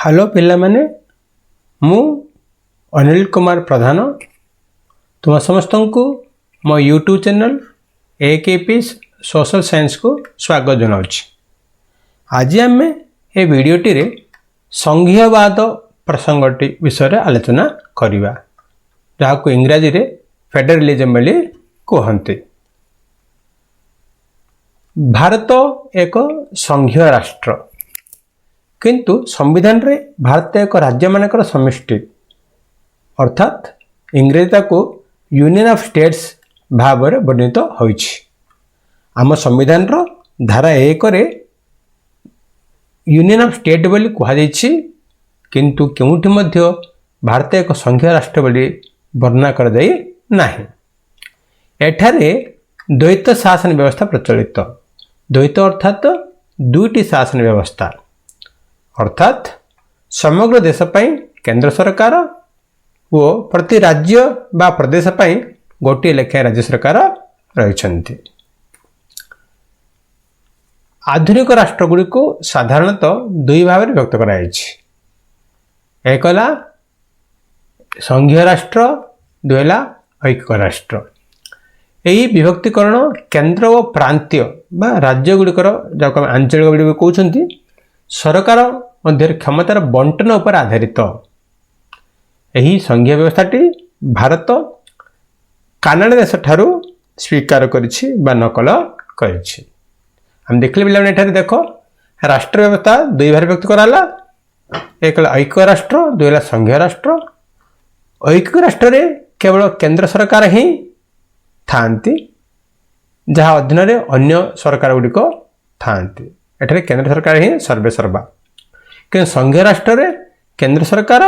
Hello पिला माने मु अनिल कुमार प्रधान तुम समस्त को मो YouTube channel AKP social science को स्वागत जनाऊँ। आज आम ए वीडियोटी रे संघीयवाद प्रसंगटी विषय आलोचना करिबा जहां को इंग्रजी रे फेडरलिज्म बोली कहते। भारत एक संघीय राष्ट्र किंतु संविधान रे भारत एक राज्य मानकर समिष्टि अर्थात इंग्रेजी को यूनियन ऑफ स्टेट्स भाव में वर्णित होइछि। आम संविधान रो धारा 1 रे यूनियन ऑफ स्टेट बोली कहुछि किंतु केउठी मध्य भारत एक संघीय राष्ट्र बोली वर्णना कर जाई नाही। एठारे द्वैत शासन व्यवस्था प्रचलित। द्वैत अर्थात दुईटी शासन व्यवस्था अर्थात समग्र देश पई केंद्र सरकार वो प्रति राज्य बा प्रदेश पई गोटे लेखा राज्य सरकार रहिछन्ति। आधुनिक राष्ट्र गुडी को साधारणतः दुई भाव में व्यक्त कराइछि। एक ला संघीय राष्ट्र दुईला ऐक्य राष्ट्र। यही विभक्तिकरण केंद्र और प्रांतीय बा राज्य गुड़िकर जहाँ आंचलिक गुड़ी कहते सरकार मध्य क्षमतार बंटन उपर आधारित। यही संघीय व्यवस्थाटी भारत कानाडा देश ठारू स्वीकार करिछि बा नकल करिछि। हम देखले बिला एठारे देखो राष्ट्र व्यवस्था दुई भाग व्यक्त कराला। एक ऐक्य राष्ट्र दुईला संघीय राष्ट्र। ऐक्य राष्ट्र रे केवल केंद्र सरकार ही थांती जहाँ अधीन रे अन्य सरकार गुड़िक थांती। एठारे केंद्र सरकार ही सर्वे सर्वा कि संघीय राष्ट्र रे केंद्र सरकार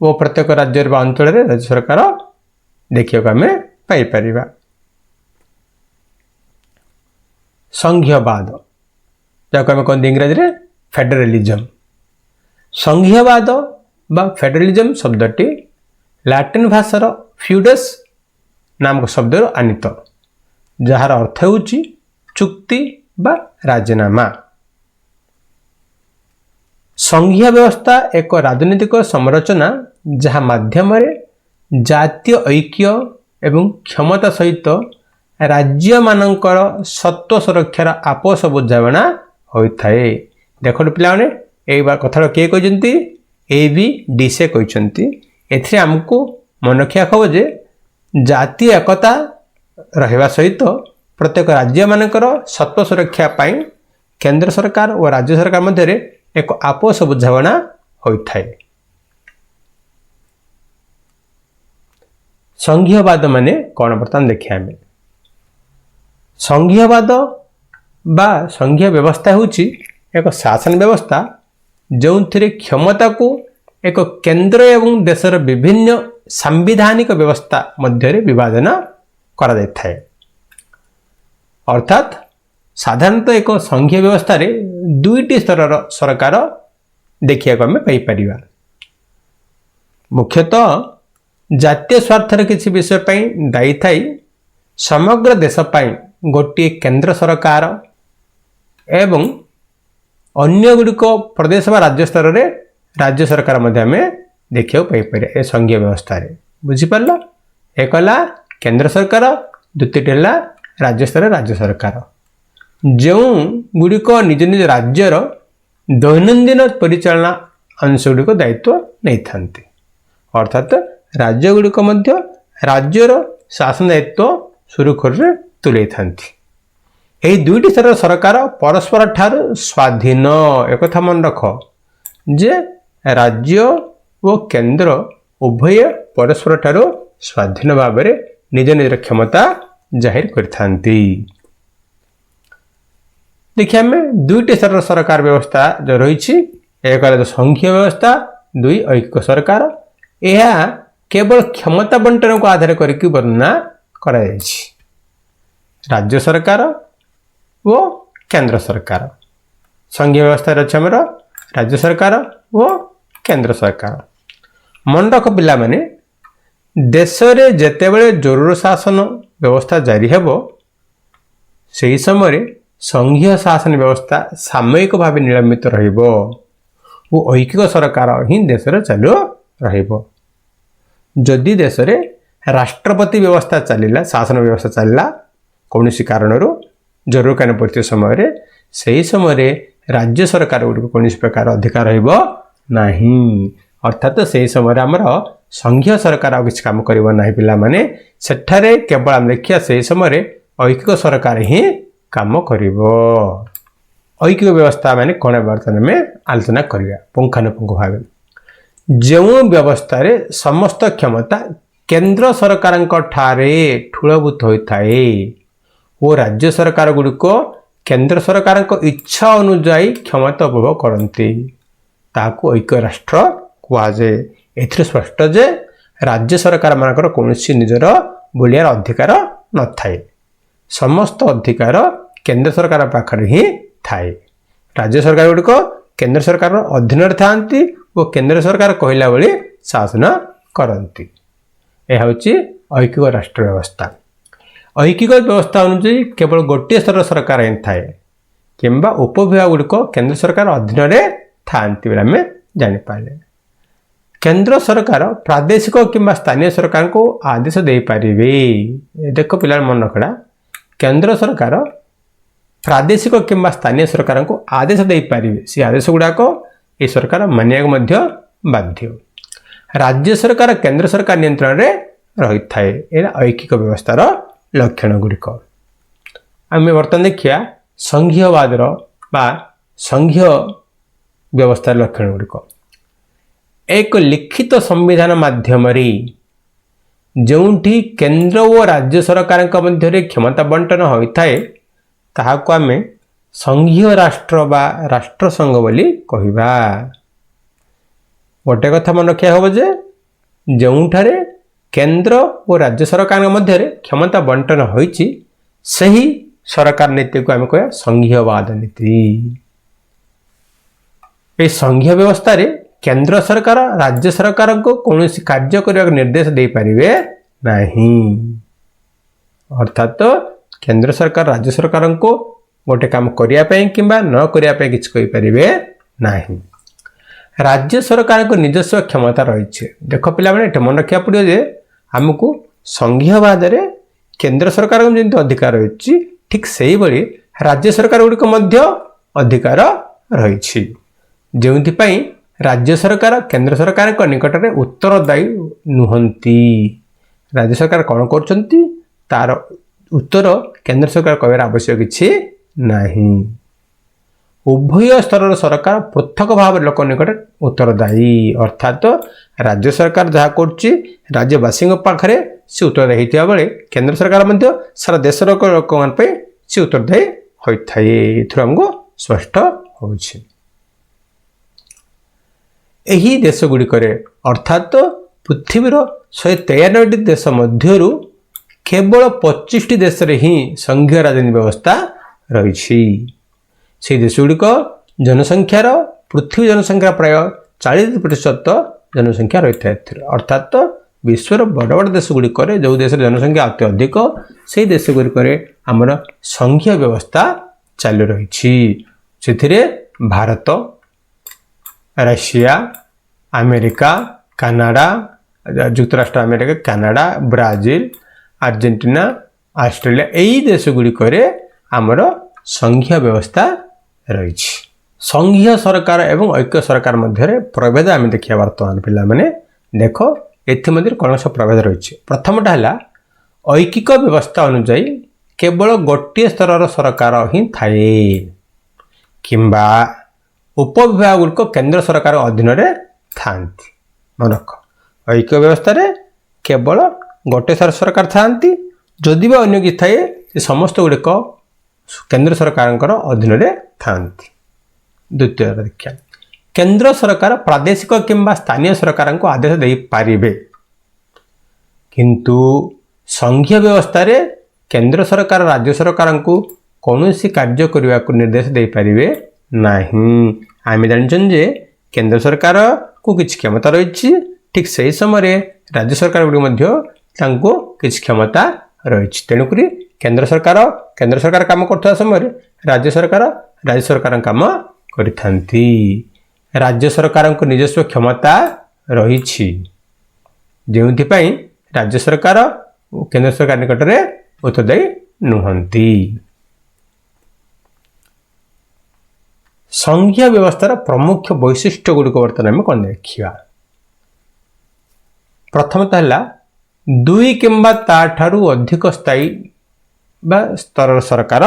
वो प्रत्येक राज्य अंचल रे राज्य सरकार देखिए आम पाई परिबा। संघीयवाद जहाँ आम कहते इंग्रजी रे फेडरलिज्म। संघीयवाद बा फेडरलिज्म शब्दटी लैटिन भाषार फ्यूडस नामक शब्द आनीत जार अर्थ होची चुक्ति बा राजीनामा। संघीय व्यवस्था एक राजनीतिक संरचना जहाँ माध्यम जातीय ऐक्य एवं क्षमता सहित राज्य मानकर सत्व सुरक्षार आपस बुझाणा होता है। देखो पिलाने ये कथा किए कहते ABDC कहते। एथिरे हमको मन रखा खब जे जातीय एकता रहिबा सहित प्रत्येक राज्य मानकर सत्व सुरक्षा पाई केंद्र सरकार और राज्य सरकार मध्य एक आपस बुझाणा होता है। संघीयवाद माने कौन बर्तमान देखिए आम संघीयवाद बा संघीय व्यवस्था होची एक शासन व्यवस्था जो क्षमता को एक केंद्र एवं देशर विभिन्न सांविधानिक व्यवस्था मध्य विभाजन करा जाता है। अर्थात साधारणतः एक संघीय व्यवस्था रे दुईटी स्तर सरकार देखिए आम पाइपर। मुख्यतः जातीय स्वार्थर किसी विषय पर दायी थाई समग्र देश पर गोटे केंद्र सरकार एवं अन्य गुड़िक प्रदेश व राज्य स्तर रे राज्य सरकार मध्य आम देखा पाइपर। ए संघीय व्यवस्था रे बुझीपार एक केंद्र सरकार द्वितीय राज्य स्तर राज्य सरकार जो गुड़िक निज निज राज्यर दैनंदिन परिचालना अंश गुड़िक दायित्व नहीं थांती। अर्थात राज्य गुड़िक मध्य राज्यर शासन दायित्व सुरुखुरु रे तुले थांती। यही दुईटी स्तर सरकार परस्पर ठार स्वाधीन। एक मन रख जे राज्य और केंद्र उभय परस्पर ठार स्वाधीन भाव में निज निज क्षमता जाहिर करथांती। देखिए आम दुईटी स्तर सरकार व्यवस्था जो रही एक संघीय व्यवस्था दुई ऐक्य सरकार। यह केवल क्षमता बंटन को आधार करके वर्णना करा राज्य सरकार वो केंद्र सरकार। संघीय व्यवस्था रही आमर राज्य सरकार वो केंद्र सरकार। मन रख पिला माने देश रे जेतेबेले जरूर शासन व्यवस्था जारी हेबो सेही समय संघीय शासन व्यवस्था सामयिक भाव निलंबित रहिबो ଓ ଐକିକ ସରକାର ହିଁ ଦେଶରେ ଚାଲୁ ରହିବ। ଯଦି ଦେଶରେ ରାଷ୍ଟ୍ରପତି ବ୍ୟବସ୍ଥା ଚାଲିଲା, ଶାସନ ବ୍ୟବସ୍ଥା ଚାଲିଲା କୌଣସି କାରଣରୁ ଜରୁରୀକାଳୀନ ପରିସ୍ଥିତି ସମୟରେ, ସେହି ସମୟରେ ରାଜ୍ୟ ସରକାର ଗୁଡ଼ିକୁ କୌଣସି ପ୍ରକାର ଅଧିକାର ରହିବ ନାହିଁ। ଅର୍ଥାତ୍ ସେହି ସମୟରେ ଆମର ସଂଘୀୟ ସରକାର ଆଉ କିଛି କାମ କରିବ ନାହିଁ ପିଲାମାନେ। ସେଠାରେ କେବଳ ଆମେ ଦେଖିବା ସେହି ସମୟରେ ଐକିକ ସରକାର ହିଁ କାମ କରିବ। ଐକିକ ବ୍ୟବସ୍ଥା ମାନେ କ'ଣ ବର୍ତ୍ତମାନ ଆମେ ଆଲୋଚନା କରିବା ପୁଙ୍ଖାନୁପୁଙ୍ଖ ଭାବେ। ଯେଉଁ ବ୍ୟବସ୍ଥାରେ ସମସ୍ତ କ୍ଷମତା କେନ୍ଦ୍ର ସରକାରଙ୍କ ଠାରେ ଠୁଳଭୂତ ହୋଇଥାଏ ଓ ରାଜ୍ୟ ସରକାର ଗୁଡ଼ିକ କେନ୍ଦ୍ର ସରକାରଙ୍କ ଇଚ୍ଛା ଅନୁଯାୟୀ କ୍ଷମତା ଉପଭୋଗ କରନ୍ତି, ତାହାକୁ ଐକ୍ୟ ରାଷ୍ଟ୍ର କୁହାଯାଏ। ଏଥିରୁ ସ୍ପଷ୍ଟ ଯେ ରାଜ୍ୟ ସରକାରମାନଙ୍କର କୌଣସି ନିଜର ବୋଲିବାର ଅଧିକାର ନଥାଏ। ସମସ୍ତ ଅଧିକାର କେନ୍ଦ୍ର ସରକାର ପାଖରେ ହିଁ ଥାଏ। ରାଜ୍ୟ ସରକାର ଗୁଡ଼ିକ କେନ୍ଦ୍ର ସରକାରର ଅଧୀନରେ ଥାନ୍ତି ଓ କେନ୍ଦ୍ର ସରକାର କହିଲା ଭଳି ଶାସନ କରନ୍ତି। ଏହା ହେଉଛି ଐକିକ ରାଷ୍ଟ୍ର ବ୍ୟବସ୍ଥା। ଐକିକ ବ୍ୟବସ୍ଥା ଅନୁଯାୟୀ କେବଳ ଗୋଟିଏ ସ୍ତରର ସରକାର ହିଁ ଥାଏ କିମ୍ବା ଉପବିଭାଗ ଗୁଡ଼ିକ କେନ୍ଦ୍ର ସରକାର ଅଧୀନରେ ଥାନ୍ତି ବୋଲି ଆମେ ଜାଣିପାରିଲେ। କେନ୍ଦ୍ର ସରକାର ପ୍ରାଦେଶିକ କିମ୍ବା ସ୍ଥାନୀୟ ସରକାରଙ୍କୁ ଆଦେଶ ଦେଇପାରିବେ। ଦେଖ ପିଲାମାନେ ମନେ ରଖଡ଼ା, କେନ୍ଦ୍ର ସରକାର ପ୍ରାଦେଶିକ କିମ୍ବା ସ୍ଥାନୀୟ ସରକାରଙ୍କୁ ଆଦେଶ ଦେଇପାରିବେ। ସେ ଆଦେଶ ଗୁଡ଼ାକ ଏ ସରକାର ମାନିବାକୁ ମଧ୍ୟ ବାଧ୍ୟ। ରାଜ୍ୟ ସରକାର କେନ୍ଦ୍ର ସରକାର ନିୟନ୍ତ୍ରଣରେ ରହିଥାଏ। ଏହା ଐକିକ ବ୍ୟବସ୍ଥାର ଲକ୍ଷଣ ଗୁଡ଼ିକ। ଆମେ ବର୍ତ୍ତମାନ ଦେଖିବା ସଂଘୀୟବାଦର ବା ସଂଘୀୟ ବ୍ୟବସ୍ଥାର ଲକ୍ଷଣ ଗୁଡ଼ିକ। ଏକ ଲିଖିତ ସମ୍ବିଧାନ ମାଧ୍ୟମରେ ଯେଉଁଠି କେନ୍ଦ୍ର ଓ ରାଜ୍ୟ ସରକାରଙ୍କ ମଧ୍ୟରେ କ୍ଷମତା ବଣ୍ଟନ ହୋଇଥାଏ ତାହାକୁ ଆମେ ସଂଘୀୟ ରାଷ୍ଟ୍ର ବା ରାଷ୍ଟ୍ରସଂଘ ବୋଲି କହିବା। ଗୋଟେ କଥା ମନେ ରଖିବା ହେବ ଯେ ଯେଉଁଠାରେ କେନ୍ଦ୍ର ଓ ରାଜ୍ୟ ସରକାରଙ୍କ ମଧ୍ୟରେ କ୍ଷମତା ବଣ୍ଟନ ହୋଇଛି ସେହି ସରକାର ନୀତିକୁ ଆମେ କହିବା ସଂଘୀୟବାଦ ନୀତି। ଏହି ସଂଘୀୟ ବ୍ୟବସ୍ଥାରେ କେନ୍ଦ୍ର ସରକାର ରାଜ୍ୟ ସରକାରଙ୍କୁ କୌଣସି କାର୍ଯ୍ୟ କରିବାକୁ ନିର୍ଦ୍ଦେଶ ଦେଇପାରିବେ ନାହିଁ। ଅର୍ଥାତ୍ କେନ୍ଦ୍ର ସରକାର ରାଜ୍ୟ ସରକାରଙ୍କୁ ଗୋଟେ କାମ କରିବା ପାଇଁ କିମ୍ବା ନ କରିବା ପାଇଁ କିଛି କହିପାରିବେ ନାହିଁ। ରାଜ୍ୟ ସରକାରଙ୍କ ନିଜସ୍ୱ କ୍ଷମତା ରହିଛି। ଦେଖ ପିଲାମାନେ, ଏଠି ମନେ ରଖିବାକୁ ପଡ଼ିବ ଯେ ଆମକୁ ସଂଘୀୟବାଦରେ କେନ୍ଦ୍ର ସରକାରଙ୍କ ଯେମିତି ଅଧିକାର ରହିଛି, ଠିକ୍ ସେହିଭଳି ରାଜ୍ୟ ସରକାର ଗୁଡ଼ିକ ମଧ୍ୟ ଅଧିକାର ରହିଛି। ଯେଉଁଥିପାଇଁ ରାଜ୍ୟ ସରକାର କେନ୍ଦ୍ର ସରକାରଙ୍କ ନିକଟରେ ଉତ୍ତରଦାୟୀ ନୁହନ୍ତି। ରାଜ୍ୟ ସରକାର କ'ଣ କରୁଛନ୍ତି ତାର ଉତ୍ତର କେନ୍ଦ୍ର ସରକାର କହିବାର ଆବଶ୍ୟକ କିଛି ନାହିଁ। ଉଭୟ ସ୍ତରର ସରକାର ପୃଥକ ଭାବରେ ଲୋକ ନିକଟରେ ଉତ୍ତରଦାୟୀ। ଅର୍ଥାତ୍ ରାଜ୍ୟ ସରକାର ଯାହା କରୁଛି ରାଜ୍ୟବାସୀଙ୍କ ପାଖରେ ସେ ଉତ୍ତରଦାୟୀ ହୋଇଥିବା ବେଳେ କେନ୍ଦ୍ର ସରକାର ମଧ୍ୟ ସାରା ଦେଶର ଲୋକମାନଙ୍କ ପାଇଁ ସେ ଉତ୍ତରଦାୟୀ ହୋଇଥାଏ। ଏଥିରୁ ଆମକୁ ସ୍ପଷ୍ଟ ହେଉଛି। ଏହି ଦେଶ ଗୁଡ଼ିକରେ ଅର୍ଥାତ୍ ପୃଥିବୀର 193ଟି ଦେଶ ମଧ୍ୟରୁ କେବଳ 25ଟି ଦେଶରେ ହିଁ ସଂଘୀୟ ରାଜନୀତି ବ୍ୟବସ୍ଥା ରହିଛି। ସେହି ଦେଶଗୁଡ଼ିକ ଜନସଂଖ୍ୟାର ପୃଥିବୀ ଜନସଂଖ୍ୟା ପ୍ରାୟ 40% ଜନସଂଖ୍ୟା ରହିଥାଏ ଏଥିରେ। ଅର୍ଥାତ୍ ବିଶ୍ୱର ବଡ଼ ବଡ଼ ଦେଶଗୁଡ଼ିକରେ ଯେଉଁ ଦେଶର ଜନସଂଖ୍ୟା ଅତି ଅଧିକ ସେହି ଦେଶଗୁଡ଼ିକରେ ଆମର ସଂଘୀୟ ବ୍ୟବସ୍ଥା ଚାଲୁ ରହିଛି। ସେଥିରେ ଭାରତ, ଋଷିଆ, ଆମେରିକା, କାନାଡ଼ା, ଯୁକ୍ତରାଷ୍ଟ୍ର America, Canada, Brazil, Argentina, Australia, ଏହି ଦେଶଗୁଡ଼ିକରେ ଆମର ସଂଘୀୟ ବ୍ୟବସ୍ଥା ରହିଛି। ସଂଘୀୟ ସରକାର ଏବଂ ଐକ୍ୟ ସରକାର ମଧ୍ୟରେ ପ୍ରଭେଦ ଆମେ ଦେଖିବା ବର୍ତ୍ତମାନ ପିଲାମାନେ। ଦେଖ ଏଥିମଧ୍ୟରେ କ'ଣ ସବୁ ପ୍ରଭେଦ ରହିଛି। ପ୍ରଥମଟା ହେଲା ଐକିକ ବ୍ୟବସ୍ଥା ଅନୁଯାୟୀ କେବଳ ଗୋଟିଏ ସ୍ତରର ସରକାର ହିଁ ଥାଏ କିମ୍ବା ଉପବିଭାଗ ଗୁଡ଼ିକ କେନ୍ଦ୍ର ସରକାର ଅଧୀନରେ ଥାନ୍ତି। ମନେ ରଖ, ଐକିକ ବ୍ୟବସ୍ଥାରେ କେବଳ ଗୋଟିଏ ସ୍ତରର ସରକାର ଥାନ୍ତି। ଯଦି ବି ଅନ୍ୟ କିଛି ଥାଏ ସେ ସମସ୍ତ ଗୁଡ଼ିକ କେନ୍ଦ୍ର ସରକାରଙ୍କର ଅଧୀନରେ ଥାନ୍ତି। ଦ୍ୱିତୀୟ ଦେଖିବା, କେନ୍ଦ୍ର ସରକାର ପ୍ରାଦେଶିକ କିମ୍ବା ସ୍ଥାନୀୟ ସରକାରଙ୍କୁ ଆଦେଶ ଦେଇପାରିବେ, କିନ୍ତୁ ସଂଘୀୟ ବ୍ୟବସ୍ଥାରେ କେନ୍ଦ୍ର ସରକାର ରାଜ୍ୟ ସରକାରଙ୍କୁ କୌଣସି କାର୍ଯ୍ୟ କରିବାକୁ ନିର୍ଦ୍ଦେଶ ଦେଇପାରିବେ ନାହିଁ। ଆମେ ଜାଣିଛନ୍ତି ଯେ କେନ୍ଦ୍ର ସରକାରକୁ କିଛି କ୍ଷମତା ରହିଛି, ଠିକ୍ ସେହି ସମୟରେ ରାଜ୍ୟ ସରକାର ଗୁଡ଼ିକ ମଧ୍ୟ ତାଙ୍କୁ କିଛି କ୍ଷମତା ରହିଛି। ତେଣୁକରି କେନ୍ଦ୍ର ସରକାର କାମ କରୁଥିବା ସମୟରେ ରାଜ୍ୟ ସରକାରଙ୍କ କାମ କରିଥାନ୍ତି। राज्य सरकार को निजस्व क्षमता रही जो राज्य सरकार और केंद्र सरकार निकट में उत्तरदायी नुहंती। संघीय व्यवस्थार प्रमुख वैशिष्ट्य गुड़िक बर्तमान आम कौन देखा। प्रथमतः है दुई किंबा ताठारु अधिक स्थायी बा स्तर सरकार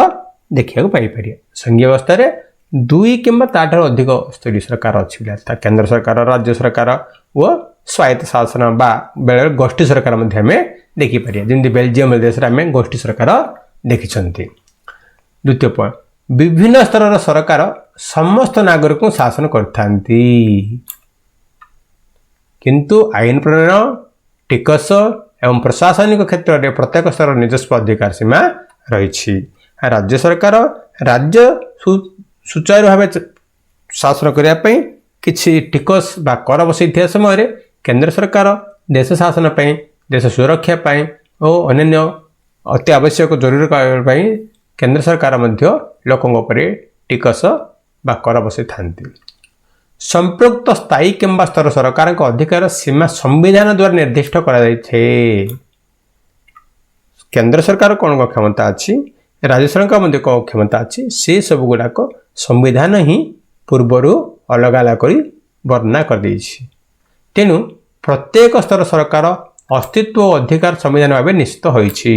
देखा पाइपर। संघीय व्यवस्था रे दुई किंबा ताठारु अधिक स्तरीय सरकार अच्छी केंद्र सरकार राज्य सरकार व स्वायत्त शासन बा बेले गोष्ठी सरकार देखिपर जमी बेलजियम देश में गोष्ठी सरकार देखी। द्वितीय पॉइंट विभिन्न स्तर सरकार समस्त नागरिक को शासन करथांती किंतु आईन प्रणयन टिकस एवं प्रशासनिक क्षेत्र में प्रत्येक स्तर निजस्व अधिकार सीमा रही। राज्य सरकार राज्य सुचारू भाव शासन करने किसी टिकस बा कर बसई समय केंद्र सरकार देश शासन पर देश सुरक्षा और अन्य अति आवश्यक जरूरी केंद्र सरकार मध्य लोकों पर टिकस बा कर बसई थांती। संपृक्त स्थायी किंबा स्तर सरकार का अधिकार सीमा संविधान द्वारा निर्दिष्ट करा जाइछे। केंद्र सरकार कौन क्षमता अच्छी राज्य सरकार मध्य कौन क्षमता अच्छी से सब गुड़ाक संविधान ही पूर्वर अलग अलग कर वर्णना कर देछि। तेणु प्रत्येक स्तर सरकार अस्तित्व और अधिकार संविधान भाव निश्चित होइछि।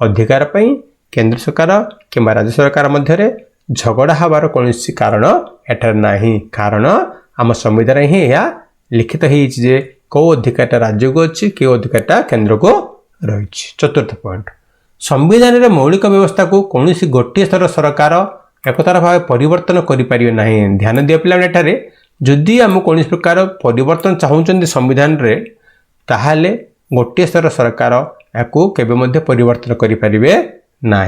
अधिकार पई केंद्र सरकार किंबा राज्य सरकार मध्य झगड़ा हबार कौन कारण एटार नहीं कारण आम संविधान ही यह लिखित है कौ अधिकार राज्य को अच्छी कौ अधिकार केंद्र को रही। चतुर्थ पॉइंट संविधान रे मौलिक व्यवस्था को कौन गोटे स्तर सरकार एकतार भाव परिवर्तन करें ना। ध्यान दिया पिला जदि आम कौन प्रकार परिवर्तन चाहते संविधान रे ताहले गोटे स्तर सरकार याकू केबे मध्य परिवर्तन करें ना।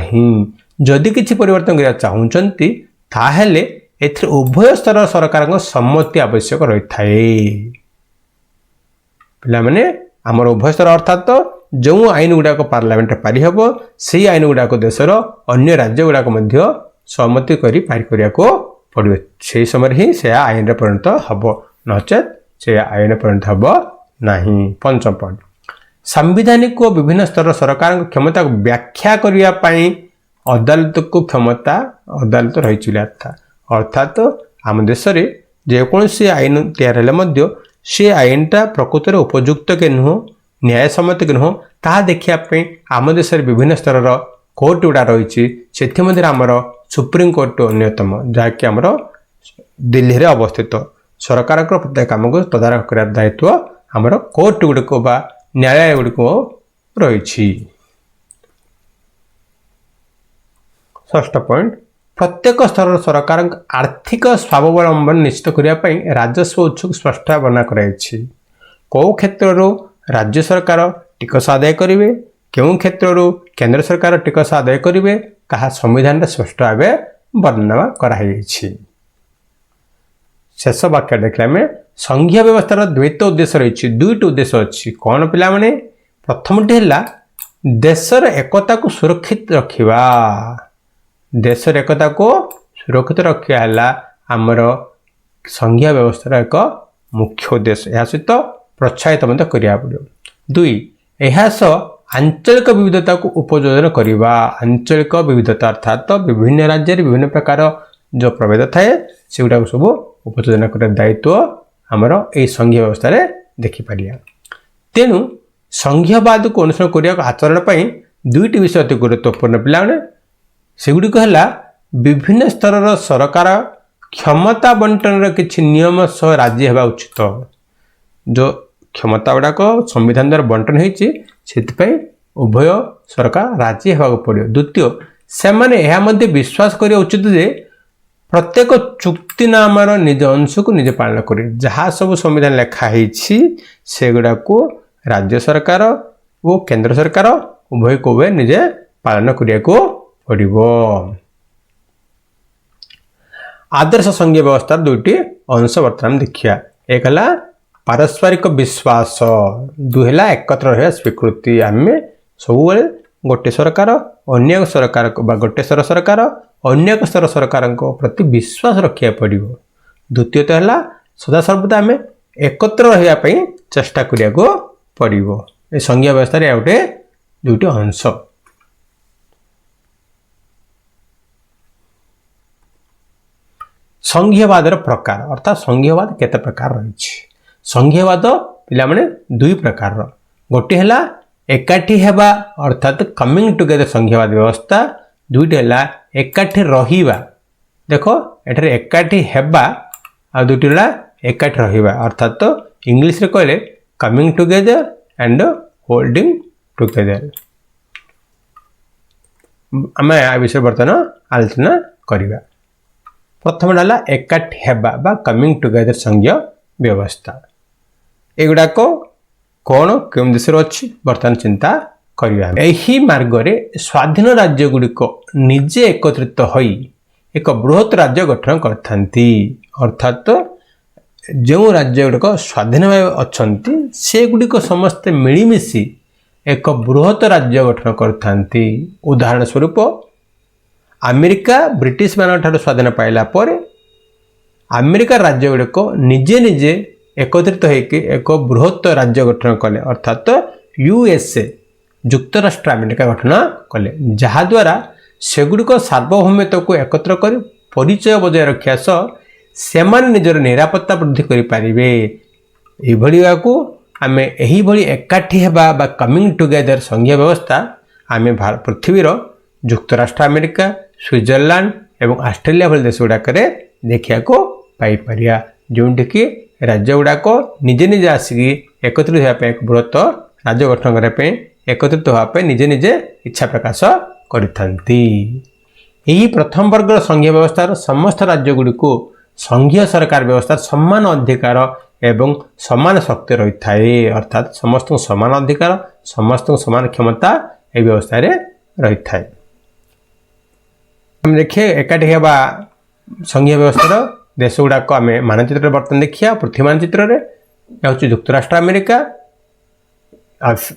जदि किसी परिवर्तन करने चाहते ताहले एथि उभय स्तर सरकार सम्मति आवश्यक रही है। पिला माने आमर उभय स्तर अर्थात जो आईन गुड़ाक पार्लियामेंट पारि हम से आईन गुड़ाक देशर अन्य राज्य गुड़ाक सहमति करी पारि करिया को पड़े से समय ही से आईन रे परिणत हम नचेत से आईन परिणत हम नहीं। पंचम पॉइंट संवैधानिक और विभिन्न स्तर सरकार क्षमता को व्याख्या करने अदालत को क्षमता अदालत रही अर्थात आम देश में जेकोसी आईन तैयार से आईनटा प्रकृत में उपयुक्त के नुह न्याय सम्मत के नुह ता देखापी आम देश विभिन्न स्तर कोर्ट गुड़ा रही से आमर सुप्रीम कोर्ट अन्यतम जहाँकि आमर दिल्ली में अवस्थित सरकार प्रत्येक काम को तदारख कर दायित्व आमर कोर्ट गुड़िक बा न्यायालय गुड़िक रही। षष्ठ पॉइंट प्रत्येक स्तर सरकार आर्थिक स्वावलंबन निश्चित करने राजस्व उत्स स्पष्ट बना कराई कौ क्षेत्र राज्य सरकार टिकस आदाय करेंगे क्यों क्षेत्र केंद्र सरकार टिकस आदाय करेंगे कहा संविधान स्पष्ट भाव वर्णना कराई। शेष वाक्य देखला में संघीय व्यवस्थार द्वैत उद्देश्य रही दुईट उद्देश्य अच्छी कौन पिला माने प्रथमटी है देशर एकता को सुरक्षित रखा देशर एकता को सुरक्षित रखा है आमर संघीय व्यवस्थार एक मुख्य उद्देश्य यह सहित प्रोत्साहित करा पड़ो। दुई यह आंचलिक विविधता को उपयोजन करवा आंचलिक विविधता अर्थात विभिन्न राज्य विभिन्न प्रकार जो प्रभेद थाए से गुड़ा सब उपयोजन कर दायित्व आमर यही संघीय व्यवस्था देखिपर। तेणु संघीयवाद को अनुसरण करने आचरण पर दुईट विषय अति गुरुत्वपूर्ण पिलाने सेगुड़िक है विभिन्न स्तर सरकार क्षमता बंटन किसी नियम सह राजी होगा उचित जो क्षमता गुड़ाक संविधान द्वारा बंटन होती उभय सरकार राजी होगा पड़ो। द्वितीय से मैंने विश्वास करिया उचित जे प्रत्येक चुक्तिनामार निज अंश को निजे पालन कर जहाँ सब संविधान लिखाही से गुड़ा को राज्य सरकार और केंद्र सरकार उभय को निजे पालन करिया को पड़िबो। आदर्श संघीय व्यवस्था दुईटी अंश बर्तमान देखिया एक है पारस्परिक विश्वास दुई है एकत्र रहा स्वीकृति आम सब गोटे सरकार अन्य सरकार गोटे स्तर सरकार अन्य स्तर सरकार प्रति विश्वास रखा पड़ो। द्वितीयतः है ସଦାସର୍ବଦା ଆମେ एकत्र रहिबा पई चेष्टा करिया को पड़िबो। ए संघीय व्यवस्था रे आउटे दुटी अंश। संघीयवादर प्रकार अर्थात संघीयवाद केते प्रकार रहिछि। संघीयवाद पिला माने दुई प्रकार रो। गोटे हला एकाठी हेबा अर्थात कमिंग टुगेदर संघीयवाद व्यवस्था। दुईटे हला एकाठी रहिबा। देखो एठारे एकाठी हेबा आ दुईटे हला एकाठी रहिबा अर्थात तो इंग्लिश रे कहले coming together and holding together. आम आ विषय बर्तमान आलोचना करिबा। प्रथम डाला एकाठी हेबा बा कमिंग टुगेदर संघीय व्यवस्था। एगुडा को कौन केउं देश अच्छी बर्तमान चिंता करिबा। एही मार्ग रे स्वाधीन राज्य गुड़िक निजे एकत्रित होई एक बृहत राज्य गठन करथांती अर्थात जो राज्य गुड़िक स्वाधीन भाव अच्छी से गुड़िक समस्ते मिलमिशि एक बृहत राज्य गठन करथांती। उदाहरण स्वरूप अमेरिका ब्रिटिश मान ठार स्वाधीन पाइला पर अमेरिका राज्य गुड़िक निजे निजे एकत्रित होकर एक बृहत राज्य गठन कले अर्थात यूएसए युक्तराष्ट्र अमेरिका गठन कले जहाद्वारा सेगुड़िक सार्वभौमत्व को एकत्र कर परिचय बजाय रखा सह सेमाने निजर निरापत्ता वृद्धि करें। को आमे एही भली एकाठी हेबा बा कमिंग टुगेदर संघीय व्यवस्था आमे पृथ्वीर युक्तराष्ट्र अमेरिका स्विट्जरलैंड एवं ऑस्ट्रेलिया भली देश गुड़ाक देखा पाई परिया जोंटिकी राज्य गुड़ाक निजे निजे आसिक एकत्रित होगापी एक बृहत राज्य गठन करने एकत्रित होगापी निजे निजे इच्छा प्रकाश करथांती। यही प्रथम वर्ग संघीय व्यवस्था समस्त राज्य गुड़िक संघीय सरकार व्यवस्था समान अधिकार एवं समान शक्ति रही थाए अर्थात समस्त समान अधिकार समस्त समान क्षमता ए व्यवस्था रही थाए। हम देखिए एकाठी हेबा संघीय व्यवस्था देश गुड़ाक आम मानचित्र बर्तमान देखिया पृथ्वी मानचित्र हूँ युक्तराष्ट्र अमेरिका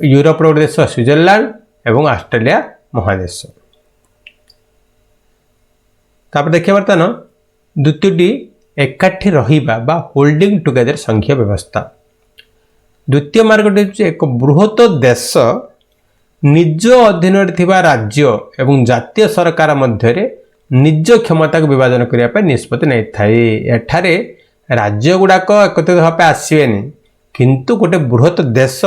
यूरोप गोटे देश स्विट्जरलैंड एवं ऑस्ट्रेलिया महादेश। तापर देखिए बर्तमान द्वितीयटी एकाठी रहिबा बा होल्डिंग टुगेदर संघीय व्यवस्था। द्वितीय मार्गटी एक बृहत देश निज अधीन राज्य एवं जातीय सरकार मध्य निज क्षमता को विभाजन करने निष्पत्ति नहीं थाए। एठारे राज्य गुड़ाक एकत्रित भाव आसबेनि किंतु गोटे बृहत देश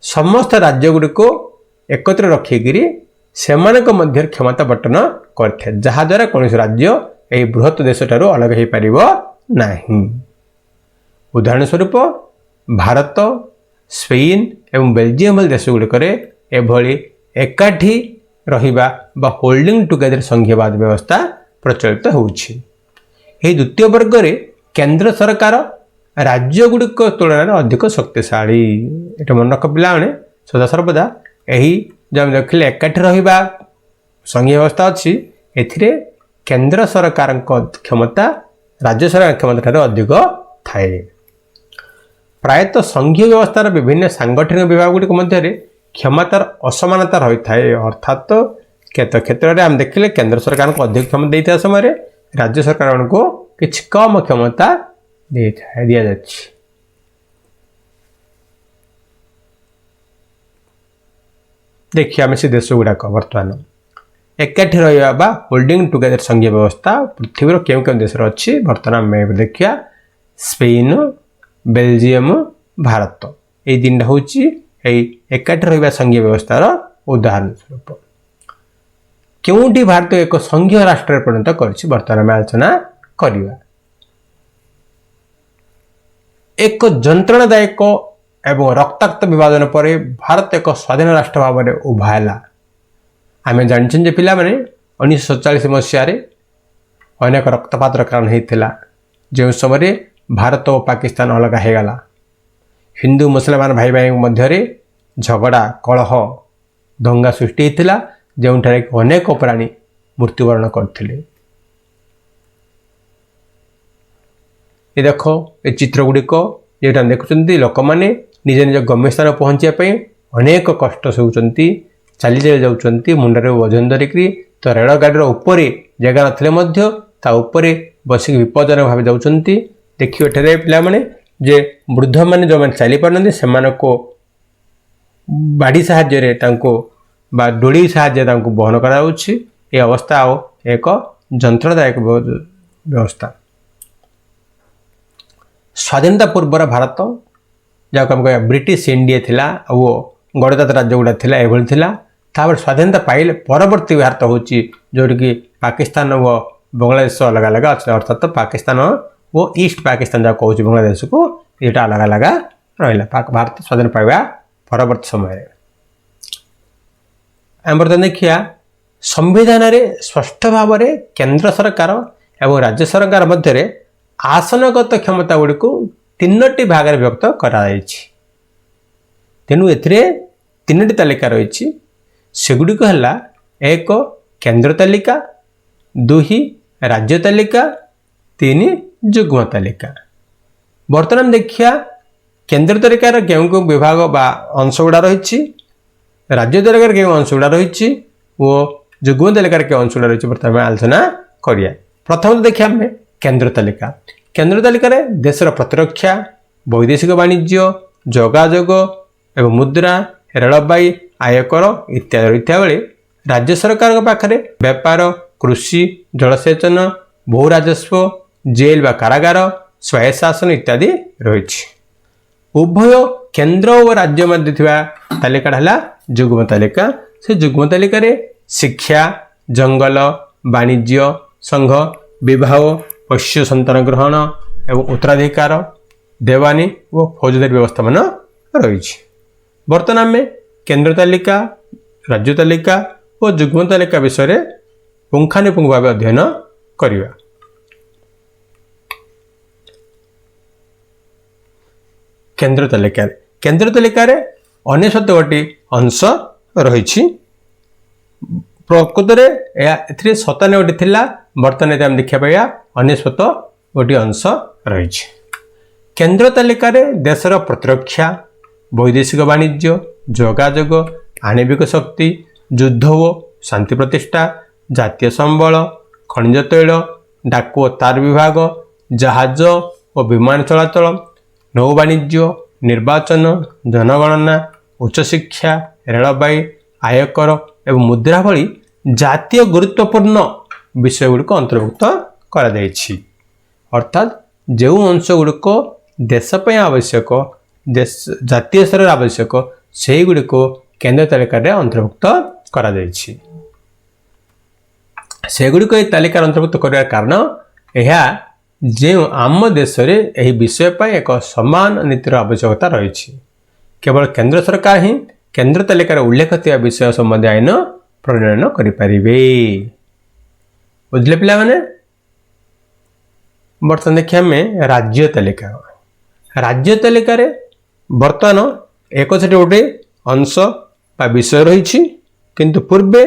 समस्त राज्य गुड़िक एकत्र रखिकी सेमानक मध्य क्षमता बंटन करथे जहाद्वारा कौन राज्य यही बृहत देश ठारू अलग हो पार नहीं। उदाहरण स्वरूप भारत स्पेन एवं बेल्जियम भली देश गुड़िक एभली एकाठी रहिबा बा होल्डिंग टुगेदर संघीयवाद व्यवस्था प्रचलित होउछि। यही द्वितीय वर्ग रे केंद्र सरकार राज्य गुड़िक तुलन में अधिक शक्तिशाली। ये मन रख पाने सदा सर्वदा यही जो देखिले एकाठी रहिबा संघीय व्यवस्था अच्छी एथिरे केंद्र सरकार क्षमता राज्य सरकार क्षमता ठारे अधिक थाए। प्रायतः संघीय व्यवस्थार विभिन्न सांगठनिक विभाग गुड़िक मध्य क्षमतार असमानता रही थाए अर्थात केत क्षेत्र में आम देखिले केंद्र सरकार को अधिक क्षमता देता समय राज्य सरकार को किछि कम क्षमता दि जाछि। देखिए आम से देश गुड़ाक बर्तमान एकाठी रहिबा बा होल्डिंग टुगेदर संघीय व्यवस्था पृथ्वीर केउं केउं देश अच्छी बर्तमान आम देखिया स्पेन बेल्जियम भारत ये तीन हूँ एकाठी रहिबा संघीय व्यवस्थार उदाहरण स्वरूप। क्योंटी भारत एक संघीय राष्ट्र परिणत करछि बर्तमान आम आलोचना करिबा। एक जंत्रणादायक एवं रक्ताक्त विभाजन पर भारत एक स्वाधीन राष्ट्र भाव में उभाला। आम जानछन जे पिला माने 1947 मसीह अनेक रक्तपातर कारण होता जो समय भारत और पाकिस्तान अलग हो गला। हिंदू मुसलमान भाई भाई मध्य झगड़ा कलह दंगा सृष्टि होता जो अनेक प्राणी मृत्युवरण करते। ये देख ये चित्र गुड़िक जो देखुं लोक मैंने निज निज गम्य स्थान पहुँचापी अनेक कष्ट सहउचंती चली चली जाऊँच मुंडे वजन धरिकी तो रेल गाड़ी उपरे जगह नथिले ता उपरे बसिक विपदजनक भाव जाऊँच देखिए एठारे पिलामाने जे वृद्ध माने जो माने चली पारनते सेमानको बाड़ी साहाय्य तांको बा डोली साहाय्य तांको बहन कराउछि। ए अवस्था आओ एक जंत्रदायक व्यवस्था। स्वाधीनता पूर्वर भारत जहाँ हम कह ब्रिटिश इंडिया थिला वो गणतंत्र राज्य गुड़ा थिला एभली थिला। तापर स्वाधीनता पाइले परवर्ती भारत होची जोटी कि पाकिस्तान व बांग्लादेश अलग अलग अच्छे अर्थात पाकिस्तान वो ईस्ट पाकिस्तान जहाँ कहूँ बांग्लादेश को यहाँ अलग अलग रहा भारत स्वाधीन पाइबा परवर्ती समय। आम बर्तमान देखिया संविधान रे स्पष्ट भाव में केंद्र सरकार एवं राज्य सरकार मध्य आसनगत क्षमता गुड़ी को तीनोटी भाग में विभक्त कराଯାଇଛି। तेणु एथिरे तीनोटी तालिका रही सेगुड़िक है एक केंद्र तालिका, दुई राज्य तालिका, तीन युग्म तालिका। बर्तमान देखिया केंद्र तालिकार केउं केउं विभाग बा अंश गुड़ा रही, राज्य तालिकार केउं अंश गुड़ा रही और युग्म तालिकार केउं अंश गुड़ा रही बर्तमान आलोचना करिया। प्रथम तो देखिए आम केंद्र तालिका। केंद्र तालिकार देशर प्रतिरक्षा, वैदेशिक वाणिज्य, जोगाजोग एवं मुद्रा, रेलबाई, आयकर इत्यादि रही बेले राज्य सरकार पाखरे व्यापार, कृषि, जलसेचन, बहु राजस्व, जेल बा कारागार, स्वायत्त शासन इत्यादि रही। उभय केंद्र और राज्य मध्य थिबा तालिका है युग्म तालिका। से युग्म तालिका शिक्षा, जंगल, वाणिज्य, संघ, विवाह, पोष्य संतान ग्रहण एवं उत्तराधिकार, देवानी और फौजदारी व्यवस्था मान रही। बर्तमान में केंद्र तालिका, राज्य तालिका और युग्म तालिका विषय पुंखानुपुंख भाव अध्ययन करिवा। केंद्र तालिका 69 गोटी अंश रही। प्रकृत में 97 गोटी थिला, बर्तमान आम देखा पाया 69 गोटी अंश रही। केंद्र तालिका देशर प्रतिरक्षा, वैदेशिक वाणिज्य, जोगाजोग, आणविक शक्ति, युद्ध व शांति प्रतिष्ठा, जातीय संबल, खनिज तैल, डाक और तार विभाग, जहाज और विमान चलाचल, नौ वाणिज्य, निर्वाचन, जनगणना, उच्च शिक्षा, रेलबाई, आयकर एवं मुद्रा भली जातीय गुरुत्वपूर्ण विषय गुड़िक अंतर्भुक्त करा जायछि। अर्थात जो अंश गुड़िक देशपाई आवश्यक, देश जातीय स्तर आवश्यक से गुड़िक केंद्र तालिका अंतर्भुक्त करा जायछि। से गुड़िक तालिका अंतर्भुक्त करार कारण यह जो आम देश में यह विषय पर एक समान नीतिर आवश्यकता रही। केवल केंद्र सरकार ही केंद्र तालिकार उल्लेख थिया विषय संबंधी आईन प्रणयन करें। बुझले पिला माने। बर्तमान देखिए आम राज्य तालिका। राज्य तालिका बर्तमान 61 गोटे अंश बा विषय रही, किंतु पूर्वे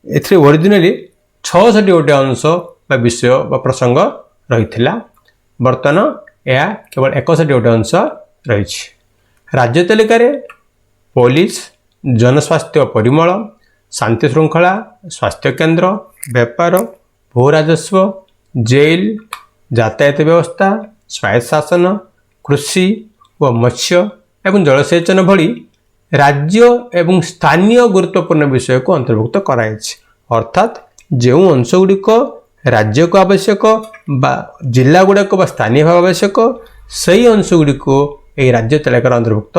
ए ओरिजिनाली 66 गोटे अंश बा विषय बा प्रसंग रही। बर्तमान यह केवल 61 गोटे अंश रही। राज्य तालिका पुलिस, जनस्वास्थ्य परिमल, शांति श्रृंखला, स्वास्थ्य केंद्र, व्यापार, भू राजस्व, जेल, यातायात व्यवस्था, स्वायत्त शासन, कृषि व मत्स्य एवं जलसेचन भली राज्य एवं स्थानीय गुरुत्वपूर्ण विषय को अंतर्भुक्त कराई। अर्थात जो अंश गुड़िक राज्य को आवश्यक बा जिला गुड़ाक बा स्थानीय भाव आवश्यक सही अंश गुड़िक यह राज्य तालिका अंतर्भुक्त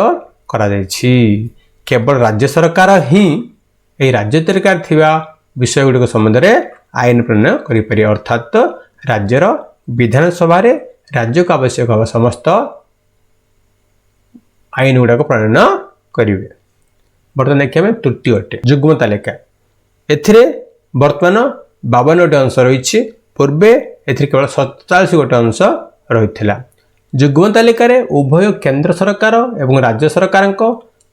करा जायछि। केवल राज्य सरकार ही यह राज्य तालिका थिबा विषय गुड़िक संबंध में आईन प्रणयन करि। अर्थात राज्यर विधानसभा राज्य को आवश्यक हवा समस्त आईन गुड़ाक प्रणयन करेंगे। बर्तमान देखिए तृतीय अटे युग्म तालिका। एथिरे बर्तमान 52 गोटे अंश रही। पूर्वे एथिरे केवल 47 गोटे अंश रही। युग्म तालिका उभय केंद्र सरकार एवं राज्य सरकार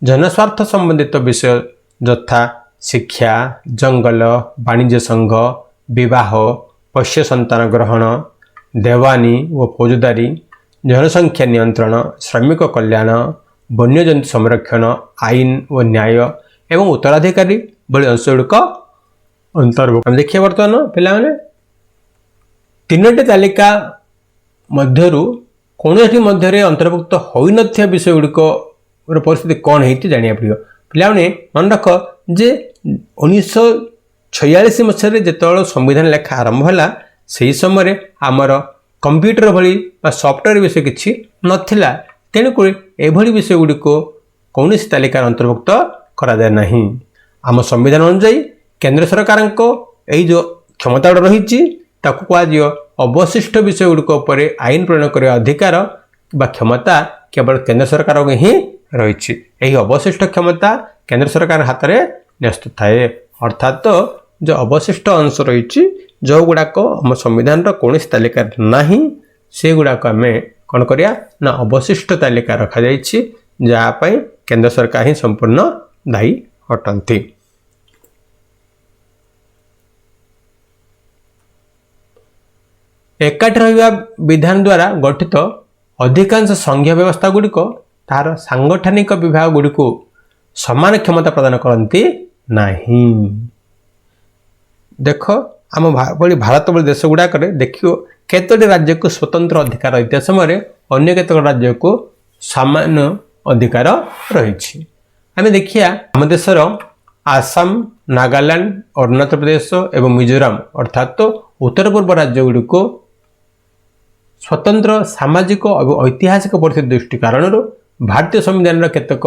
जनस्वार्थ संबंधित विषय यथा शिक्षा, जंगल, वाणिज्य संघ, विवाह, पोष्य संतान ग्रहण, देवानी व फौजदारी, जनसंख्या नियंत्रण, श्रमिक कल्याण, वन्यजंतु संरक्षण, आईन व न्याय एवं उत्तराधिकारी भली अंश गुड़िक अंतर्भुक्त। देखिए बर्तमान पिला तीनोटी तालिका मध्यरु କୌଣସି ମଧ୍ୟରେ ଅନ୍ତର୍ଭୁକ୍ତ ହୋଇନଥିବା ବିଷୟଗୁଡ଼ିକର ପରିସ୍ଥିତି କ'ଣ ହେଇଛି ଜାଣିବାକୁ ପଡ଼ିବ। ପିଲାମାନେ ମନେ ରଖ ଯେ 1946 ମସିହାରେ ଯେତେବେଳେ ସମ୍ବିଧାନ ଲେଖା ଆରମ୍ଭ ହେଲା ସେହି ସମୟରେ ଆମର କମ୍ପ୍ୟୁଟର ଭଳି ବା ସଫ୍ଟୱେର ବିଷୟ କିଛି ନଥିଲା। ତେଣୁକରି ଏଭଳି ବିଷୟଗୁଡ଼ିକ କୌଣସି ତାଲିକାରେ ଅନ୍ତର୍ଭୁକ୍ତ କରାଯାଏ ନାହିଁ। ଆମ ସମ୍ବିଧାନ ଅନୁଯାୟୀ କେନ୍ଦ୍ର ସରକାରଙ୍କ ଏଇ ଯେଉଁ କ୍ଷମତାଟା ରହିଛି ତାକୁ କୁହାଯିବ ଅବଶିଷ୍ଟ ବିଷୟଗୁଡ଼ିକ ଉପରେ ଆଇନ ପ୍ରଣୟନ କରିବା ଅଧିକାର ବା କ୍ଷମତା କେବଳ କେନ୍ଦ୍ର ସରକାରଙ୍କ ହିଁ ରହିଛି। ଏହି ଅବଶିଷ୍ଟ କ୍ଷମତା କେନ୍ଦ୍ର ସରକାର ହାତରେ ନ୍ୟସ୍ତ ଥାଏ। ଅର୍ଥାତ୍ ଯେଉଁ ଅବଶିଷ୍ଟ ଅଂଶ ରହିଛି ଯେଉଁଗୁଡ଼ାକ ଆମ ସମ୍ବିଧାନର କୌଣସି ତାଲିକାରେ ନାହିଁ ସେଗୁଡ଼ାକ ଆମେ କ'ଣ କରିବା ନା ଅବଶିଷ୍ଟ ତାଲିକା ରଖାଯାଇଛି, ଯାହା ପାଇଁ କେନ୍ଦ୍ର ସରକାର ହିଁ ସମ୍ପୂର୍ଣ୍ଣ ଦାୟୀ ଅଟନ୍ତି। ଏକାଠି ରହିବା ବିଧାନ ଦ୍ୱାରା ଗଠିତ ଅଧିକାଂଶ ସଂଘୀୟ ବ୍ୟବସ୍ଥା ଗୁଡ଼ିକ ତାହାର ସାଂଗଠନିକ ବିଭାଗ ଗୁଡ଼ିକୁ ସମାନ କ୍ଷମତା ପ୍ରଦାନ କରନ୍ତି ନାହିଁ। ଦେଖ ଆମ ଭଳି ଭାରତ ଭଳି ଦେଶ ଗୁଡ଼ାକରେ ଦେଖିବ କେତୋଟି ରାଜ୍ୟକୁ ସ୍ୱତନ୍ତ୍ର ଅଧିକାର ରହିଥିବା ସମୟରେ ଅନ୍ୟ କେତେକ ରାଜ୍ୟକୁ ସାମାନ୍ୟ ଅଧିକାର ରହିଛି। ଆମେ ଦେଖିବା ଆମ ଦେଶର ଆସାମ, ନାଗାଲାଣ୍ଡ, ଅରୁଣାଚଳ ପ୍ରଦେଶ ଏବଂ ମିଜୋରାମ ଅର୍ଥାତ୍ ଉତ୍ତର ପୂର୍ବ ରାଜ୍ୟ ଗୁଡ଼ିକୁ ସ୍ୱତନ୍ତ୍ର ସାମାଜିକ ଏବଂ ଐତିହାସିକ ପରିସ୍ଥିତି ଦୃଷ୍ଟି କାରଣରୁ ଭାରତୀୟ ସମ୍ବିଧାନର କେତେକ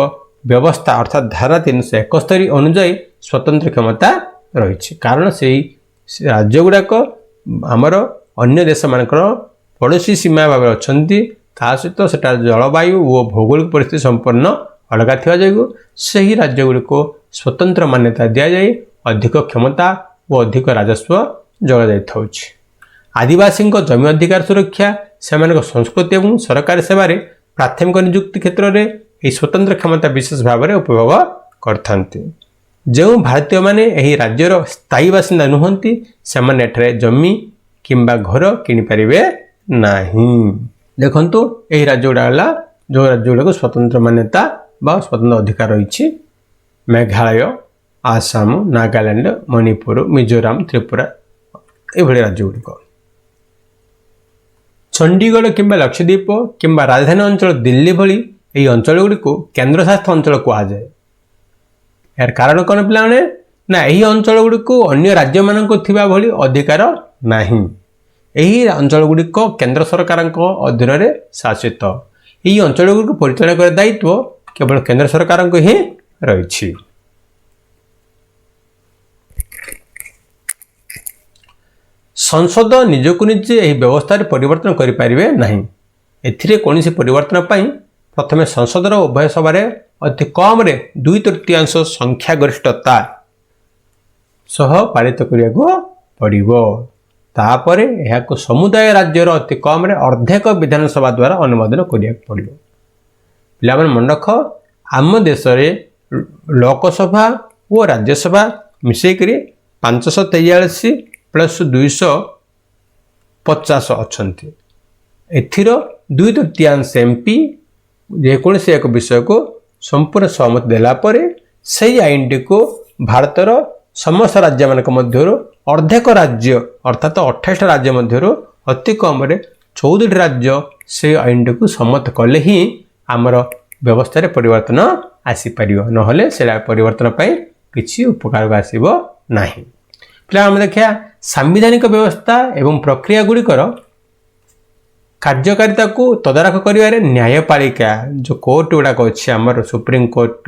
ବ୍ୟବସ୍ଥା ଅର୍ଥାତ୍ ଧାରା 371 ଅନୁଯାୟୀ ସ୍ୱତନ୍ତ୍ର କ୍ଷମତା ରହିଛି। କାରଣ ସେହି ରାଜ୍ୟ ଗୁଡ଼ାକ ଆମର ଅନ୍ୟ ଦେଶମାନଙ୍କର ପଡ଼ୋଶୀ ସୀମା ଭାବରେ ଅଛନ୍ତି, ତା ସହିତ ସେଠାରେ ଜଳବାୟୁ ଓ ଭୌଗୋଳିକ ପରିସ୍ଥିତି ସମ୍ପୂର୍ଣ୍ଣ ଅଲଗା ଥିବା ଯୋଗୁଁ ସେହି ରାଜ୍ୟ ଗୁଡ଼ିକୁ ସ୍ୱତନ୍ତ୍ର ମାନ୍ୟତା ଦିଆଯାଇ ଅଧିକ କ୍ଷମତା ଓ ଅଧିକ ରାଜସ୍ୱ ଯୋଗାଯାଇଥାଉଛି। ଆଦିବାସୀଙ୍କ ଜମି ଅଧିକାର ସୁରକ୍ଷା, ସେମାନଙ୍କ ସଂସ୍କୃତି ଏବଂ ସରକାରୀ ସେବାରେ ପ୍ରାଥମିକ ନିଯୁକ୍ତି କ୍ଷେତ୍ରରେ ଏହି ସ୍ୱତନ୍ତ୍ର କ୍ଷମତା ବିଶେଷ ଭାବରେ ଉପଭୋଗ କରିଥାନ୍ତି। ଯେଉଁ ଭାରତୀୟମାନେ ଏହି ରାଜ୍ୟର ସ୍ଥାୟୀ ବାସିନ୍ଦା ନୁହନ୍ତି ସେମାନେ ଏଠାରେ ଜମି କିମ୍ବା ଘର କିଣିପାରିବେ ନାହିଁ। ଦେଖନ୍ତୁ ଏହି ରାଜ୍ୟ ଗୁଡ଼ାକ ହେଲା ଯେଉଁ ରାଜ୍ୟ ଗୁଡ଼ିକ ସ୍ୱତନ୍ତ୍ର ମାନ୍ୟତା ବା ସ୍ୱତନ୍ତ୍ର ଅଧିକାର ରହିଛି ମେଘାଳୟ, ଆସାମ, ନାଗାଲାଣ୍ଡ, ମଣିପୁର, ମିଜୋରାମ, ତ୍ରିପୁରା ଏଭଳି ରାଜ୍ୟ ଗୁଡ଼ିକ। ଚଣ୍ଡିଗଡ଼ କିମ୍ବା ଲକ୍ଷଦ୍ୱୀପ କିମ୍ବା ରାଜଧାନୀ ଅଞ୍ଚଳ ଦିଲ୍ଲୀ ଭଳି ଏହି ଅଞ୍ଚଳ ଗୁଡ଼ିକୁ କେନ୍ଦ୍ରଶାସିତ ଅଞ୍ଚଳ କୁହାଯାଏ। ଏହାର କାରଣ କ'ଣ ପିଲାମାନେ? ନା ଏହି ଅଞ୍ଚଳ ଗୁଡ଼ିକୁ ଅନ୍ୟ ରାଜ୍ୟମାନଙ୍କ ଥିବା ଭଳି ଅଧିକାର ନାହିଁ। ଏହି ଅଞ୍ଚଳ ଗୁଡ଼ିକ କେନ୍ଦ୍ର ସରକାରଙ୍କ ଅଧୀନରେ ଶାସିତ। ଏହି ଅଞ୍ଚଳ ଗୁଡ଼ିକୁ ପରିଚାଳନା କରିବା ଦାୟିତ୍ୱ କେବଳ କେନ୍ଦ୍ର ସରକାରଙ୍କ ହିଁ ରହିଛି। ସଂସଦ ନିଜକୁ ନିଜେ ଏହି ବ୍ୟବସ୍ଥାରେ ପରିବର୍ତ୍ତନ କରିପାରିବେ ନାହିଁ। ଏଥିରେ କୌଣସି ପରିବର୍ତ୍ତନ ପାଇଁ ପ୍ରଥମେ ସଂସଦର ଉଭୟ ସଭାରେ ଅତି କମ୍ରେ 2/3 ସଂଖ୍ୟାଗରିଷ୍ଠତା ସହ ପାରିତ କରିବାକୁ ପଡ଼ିବ। ତାପରେ ଏହାକୁ ସମୁଦାୟ ରାଜ୍ୟର ଅତି କମ୍ରେ ଅର୍ଦ୍ଧେକ ବିଧାନସଭା ଦ୍ୱାରା ଅନୁମୋଦନ କରିବାକୁ ପଡ଼ିବ। ପିଲାମାନେ ମନେ ରଖ ଆମ ଦେଶରେ ଲୋକସଭା ଓ ରାଜ୍ୟସଭା ମିଶେଇକରି 543 ପ୍ଲସ୍ 250 ଅଛନ୍ତି। ଏଥିର 2/3 MP ଯେକୌଣସି ଏକ ବିଷୟକୁ ସମ୍ପୂର୍ଣ୍ଣ ସହମତି ଦେଲା ପରେ ସେହି ଆଇନଟିକୁ ଭାରତର ସମସ୍ତ ରାଜ୍ୟମାନଙ୍କ ମଧ୍ୟରୁ ଅର୍ଦ୍ଧେକ ରାଜ୍ୟ ଅର୍ଥାତ୍ 28ଟା ରାଜ୍ୟ ମଧ୍ୟରୁ ଅତି କମ୍ରେ 14ଟି ରାଜ୍ୟ ସେହି ଆଇନଟିକୁ ସମ୍ମତ କଲେ ହିଁ ଆମର ବ୍ୟବସ୍ଥାରେ ପରିବର୍ତ୍ତନ ଆସିପାରିବ, ନହେଲେ ସେଇଟା ପରିବର୍ତ୍ତନ ପାଇଁ କିଛି ଉପକାରକୁ ଆସିବ ନାହିଁ। ପିଲା ଆମେ ଦେଖିବା ସାମ୍ବିଧାନିକ ବ୍ୟବସ୍ଥା ଏବଂ ପ୍ରକ୍ରିୟା ଗୁଡ଼ିକର କାର୍ଯ୍ୟକାରିତାକୁ ତଦାରଖ କରିବାରେ ନ୍ୟାୟପାଳିକା ଯେଉଁ କୋର୍ଟ ଗୁଡ଼ାକ ଅଛି ଆମର ସୁପ୍ରିମକୋର୍ଟ,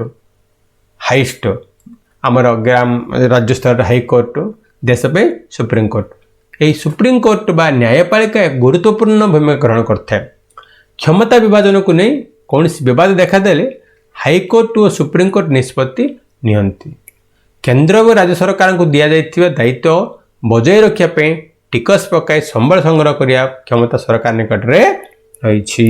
ହାଇଷ୍ଟ ଆମର ରାଜ୍ୟ ସ୍ତରର ହାଇକୋର୍ଟ, ଦେଶ ପାଇଁ ସୁପ୍ରିମକୋର୍ଟ। ଏହି ସୁପ୍ରିମକୋର୍ଟ ବା ନ୍ୟାୟପାଳିକା ଗୁରୁତ୍ୱପୂର୍ଣ୍ଣ ଭୂମିକା ଗ୍ରହଣ କରିଥାଏ। କ୍ଷମତା ବିଭାଜନକୁ ନେଇ କୌଣସି ବିବାଦ ଦେଖାଦେଲେ ହାଇକୋର୍ଟ ଓ ସୁପ୍ରିମକୋର୍ଟ ନିଷ୍ପତ୍ତି ନିଅନ୍ତି। କେନ୍ଦ୍ର ଓ ରାଜ୍ୟ ସରକାରଙ୍କୁ ଦିଆଯାଇଥିବା ଦାୟିତ୍ୱ ବଜାୟ ରଖିବା ପାଇଁ ଟିକସ ପକାଇ ସମ୍ବଳ ସଂଗ୍ରହ କରିବା କ୍ଷମତା ସରକାର ନିକଟରେ ରହିଛି।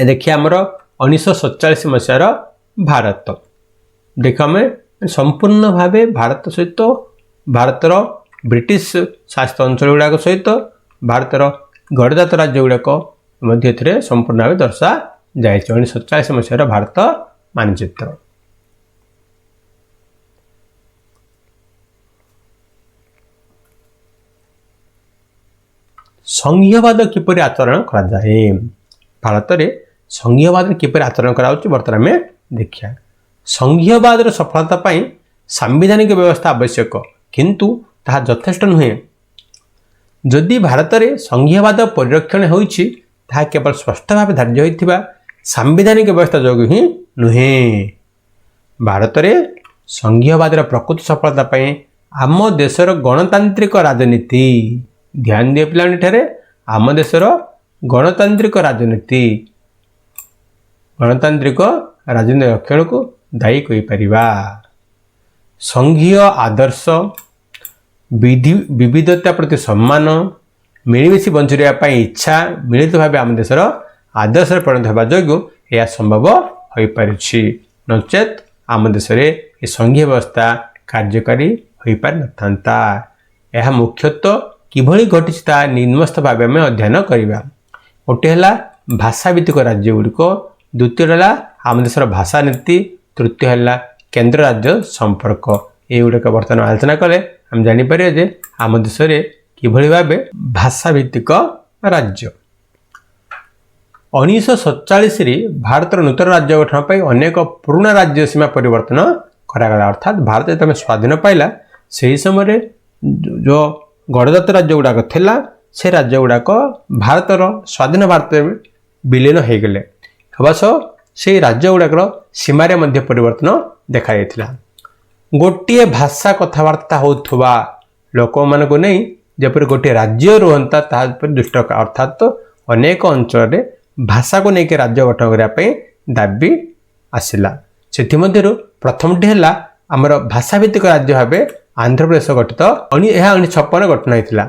ଦେଖିବା ଆମର 1947 ମସିହାର ଭାରତ। ଦେଖ ଆମେ ସମ୍ପୂର୍ଣ୍ଣ ଭାବେ ଭାରତ ସହିତ ଭାରତର ବ୍ରିଟିଶ ଶାସିତ ଅଞ୍ଚଳ ଗୁଡ଼ାକ ସହିତ ଭାରତର ଗଡ଼ଜାତ ରାଜ୍ୟ ଗୁଡ଼ାକ ମଧ୍ୟ ଏଥିରେ ସମ୍ପୂର୍ଣ୍ଣ ଭାବେ ଦର୍ଶାଯାଇଛି। 1947 ମସିହାର ଭାରତ ମାନଚିତ୍ର। संघीयवाद किपरि आचरण करा जाए भारत में संघीयवाद किपरि आचरण करा बर्तमान आम देखिया संघीयवाद सफलता पाई सांविधानिक व्यवस्था आवश्यक किंतु ताहा यथेष्ट नुहे जदि भारत में संघीयवाद परिरक्षण होइछि ताहा केवल स्पष्ट भाव धार्य होइथिबा सांविधानिक व्यवस्था जोगु ही नुहे भारत में संघीयवाद प्रकृत सफलता पाई आम देशर गणतांत्रिक राजनीति ध्यान दिए पिलाठे आम देशर गणतांत्रिक राजनीति रक्षण को दायी कहीपर संघीय आदर्श विविधता प्रति सम्मान मिलमिशी बंची रहा इच्छा मिलित भाव आम देशर आदर्श परिणत होगा जो यह संभव हो पारि नचेत आम देश में संघीय व्यवस्था कार्यकारी हो पार नथा यह मुख्यतः किभली घटी निम्नस्थ भाव में अध्ययन करवा गोटे है भाषा भित्तिक राज्य गुड़िक द्वितीय है आम देशर भाषा नीति तृतीय है केन्द्र राज्य संपर्क ये गुड़िक बर्तमान आलोचना कले आम जापर जे आम देश में किभली भाव भाषा भित्तिक राज्य 1947 भारत नूतन राज्य गठन पर अनेक पुराना राज्य सीमा परिवर्तन करागला अर्थात भारत जो स्वाधीन पाइला से ही समय जो गणतंत्र राज्य गुड़ाक थिला से राज्य गुड़ाक भारतर स्वाधीन भारत विलीन हो गले सह से राज्य गुड़ाकर सीमार मध्य परिवर्तन देखा गोटे भाषा कथबार्ता होथुवा लोक मान को नहीं जपर गोटे राज्य रुहंता तापर दुष्ट अर्थात अनेक अंचल भाषा को लेकर राज्य गठन करने दाबी आसला से प्रथमटी है आमर भाषा भित्तिक राज्य भाव आंध्र प्रदेश गठित 1956 गठन होता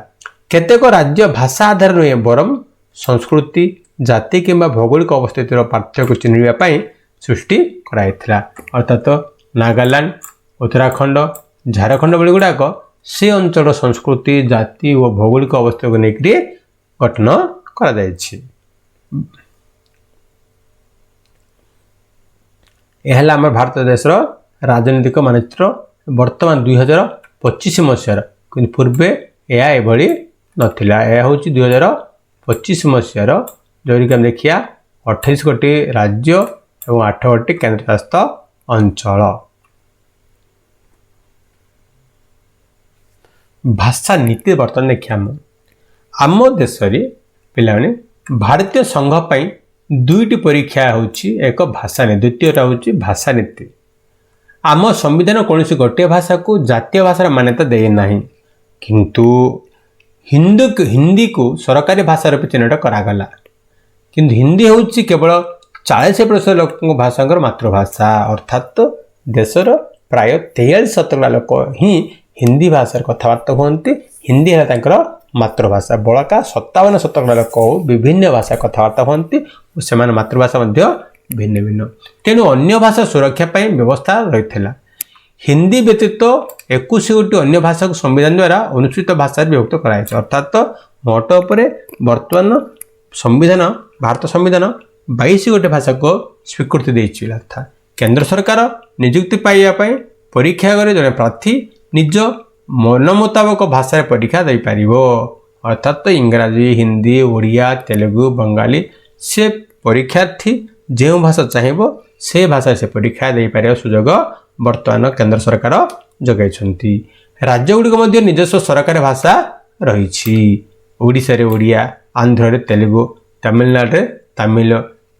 केतेक राज्य भाषा आधार नुहे बरम संस्कृति जाति किंबा भौगोलिक अवस्थितिर पार्थक्य चिन्हवाई सृष्टि कराइथिला अर्थात नागालैंड उत्तराखंड झारखंड भली गुड़ाक से अंचल संस्कृति जाति और भौगोलिक अवस्था को लेकर गठन करा यह आम भारत देशर राजनीतिक मानचित्र वर्तमान 2025 मसीहार कि पूर्वे यह एभली नथिला यह हूँ 2025 मसीहार जोरिक आम देखिया 28 गोटी राज्य और 8 गोटी केन्द्रशासित अंचल भाषा नीति बर्तमान देखिए आम देश पे भारतीय संघ पर दुईटी परीक्षा होची एक भाषा नीति द्वितीयटा होची भाषा नीति आम संविधान कौन गोटे भाषा को जातीय भाषार मान्यता दे ना किंतु हिंदी को सरकारी भाषा रूप चिन्हट करागला किंतु हिंदी होची केवल 40% लोक भाषा मातृभाषा अर्थात देशर प्राय 43% लोक ही हिंदी भाषा कथबार्ता कहते हिंदी है मातृभाषा बड़का 57% लोक विभिन्न भाषा कथबार्ता कहते से मातृभाषा भिन्न भिन्न तेणु अन्य भाषा सुरक्षा पाई व्यवस्था रही हिंदी व्यतीत 21 गोटी अन्य भाषा को संविधान द्वारा अनुसूचित भाषा विभक्त कराई अर्थात मोट उपर बर्तमान संविधान भारत संविधान 22 गोटी भाषा को स्वीकृति देती अर्थात केंद्र सरकार नियुक्ति पाइबापी परीक्षा करे जड़े प्रार्थी निज मन मुताबक भाषा परीक्षा दे पार अर्थात इंग्राजी हिंदी ओडिया तेलुगु बंगाली से परीक्षार्थी जो भाषा चाहिए से भाषा से परीक्षा दे पार सुजोग वर्तमान केंद्र सरकार जगैछंती राज्य गुड़िक निजस्व सरकारी भाषा रही ओडिशा रे ओडिया आंध्र रे तेलुगु तमिलनाडु रे तमिल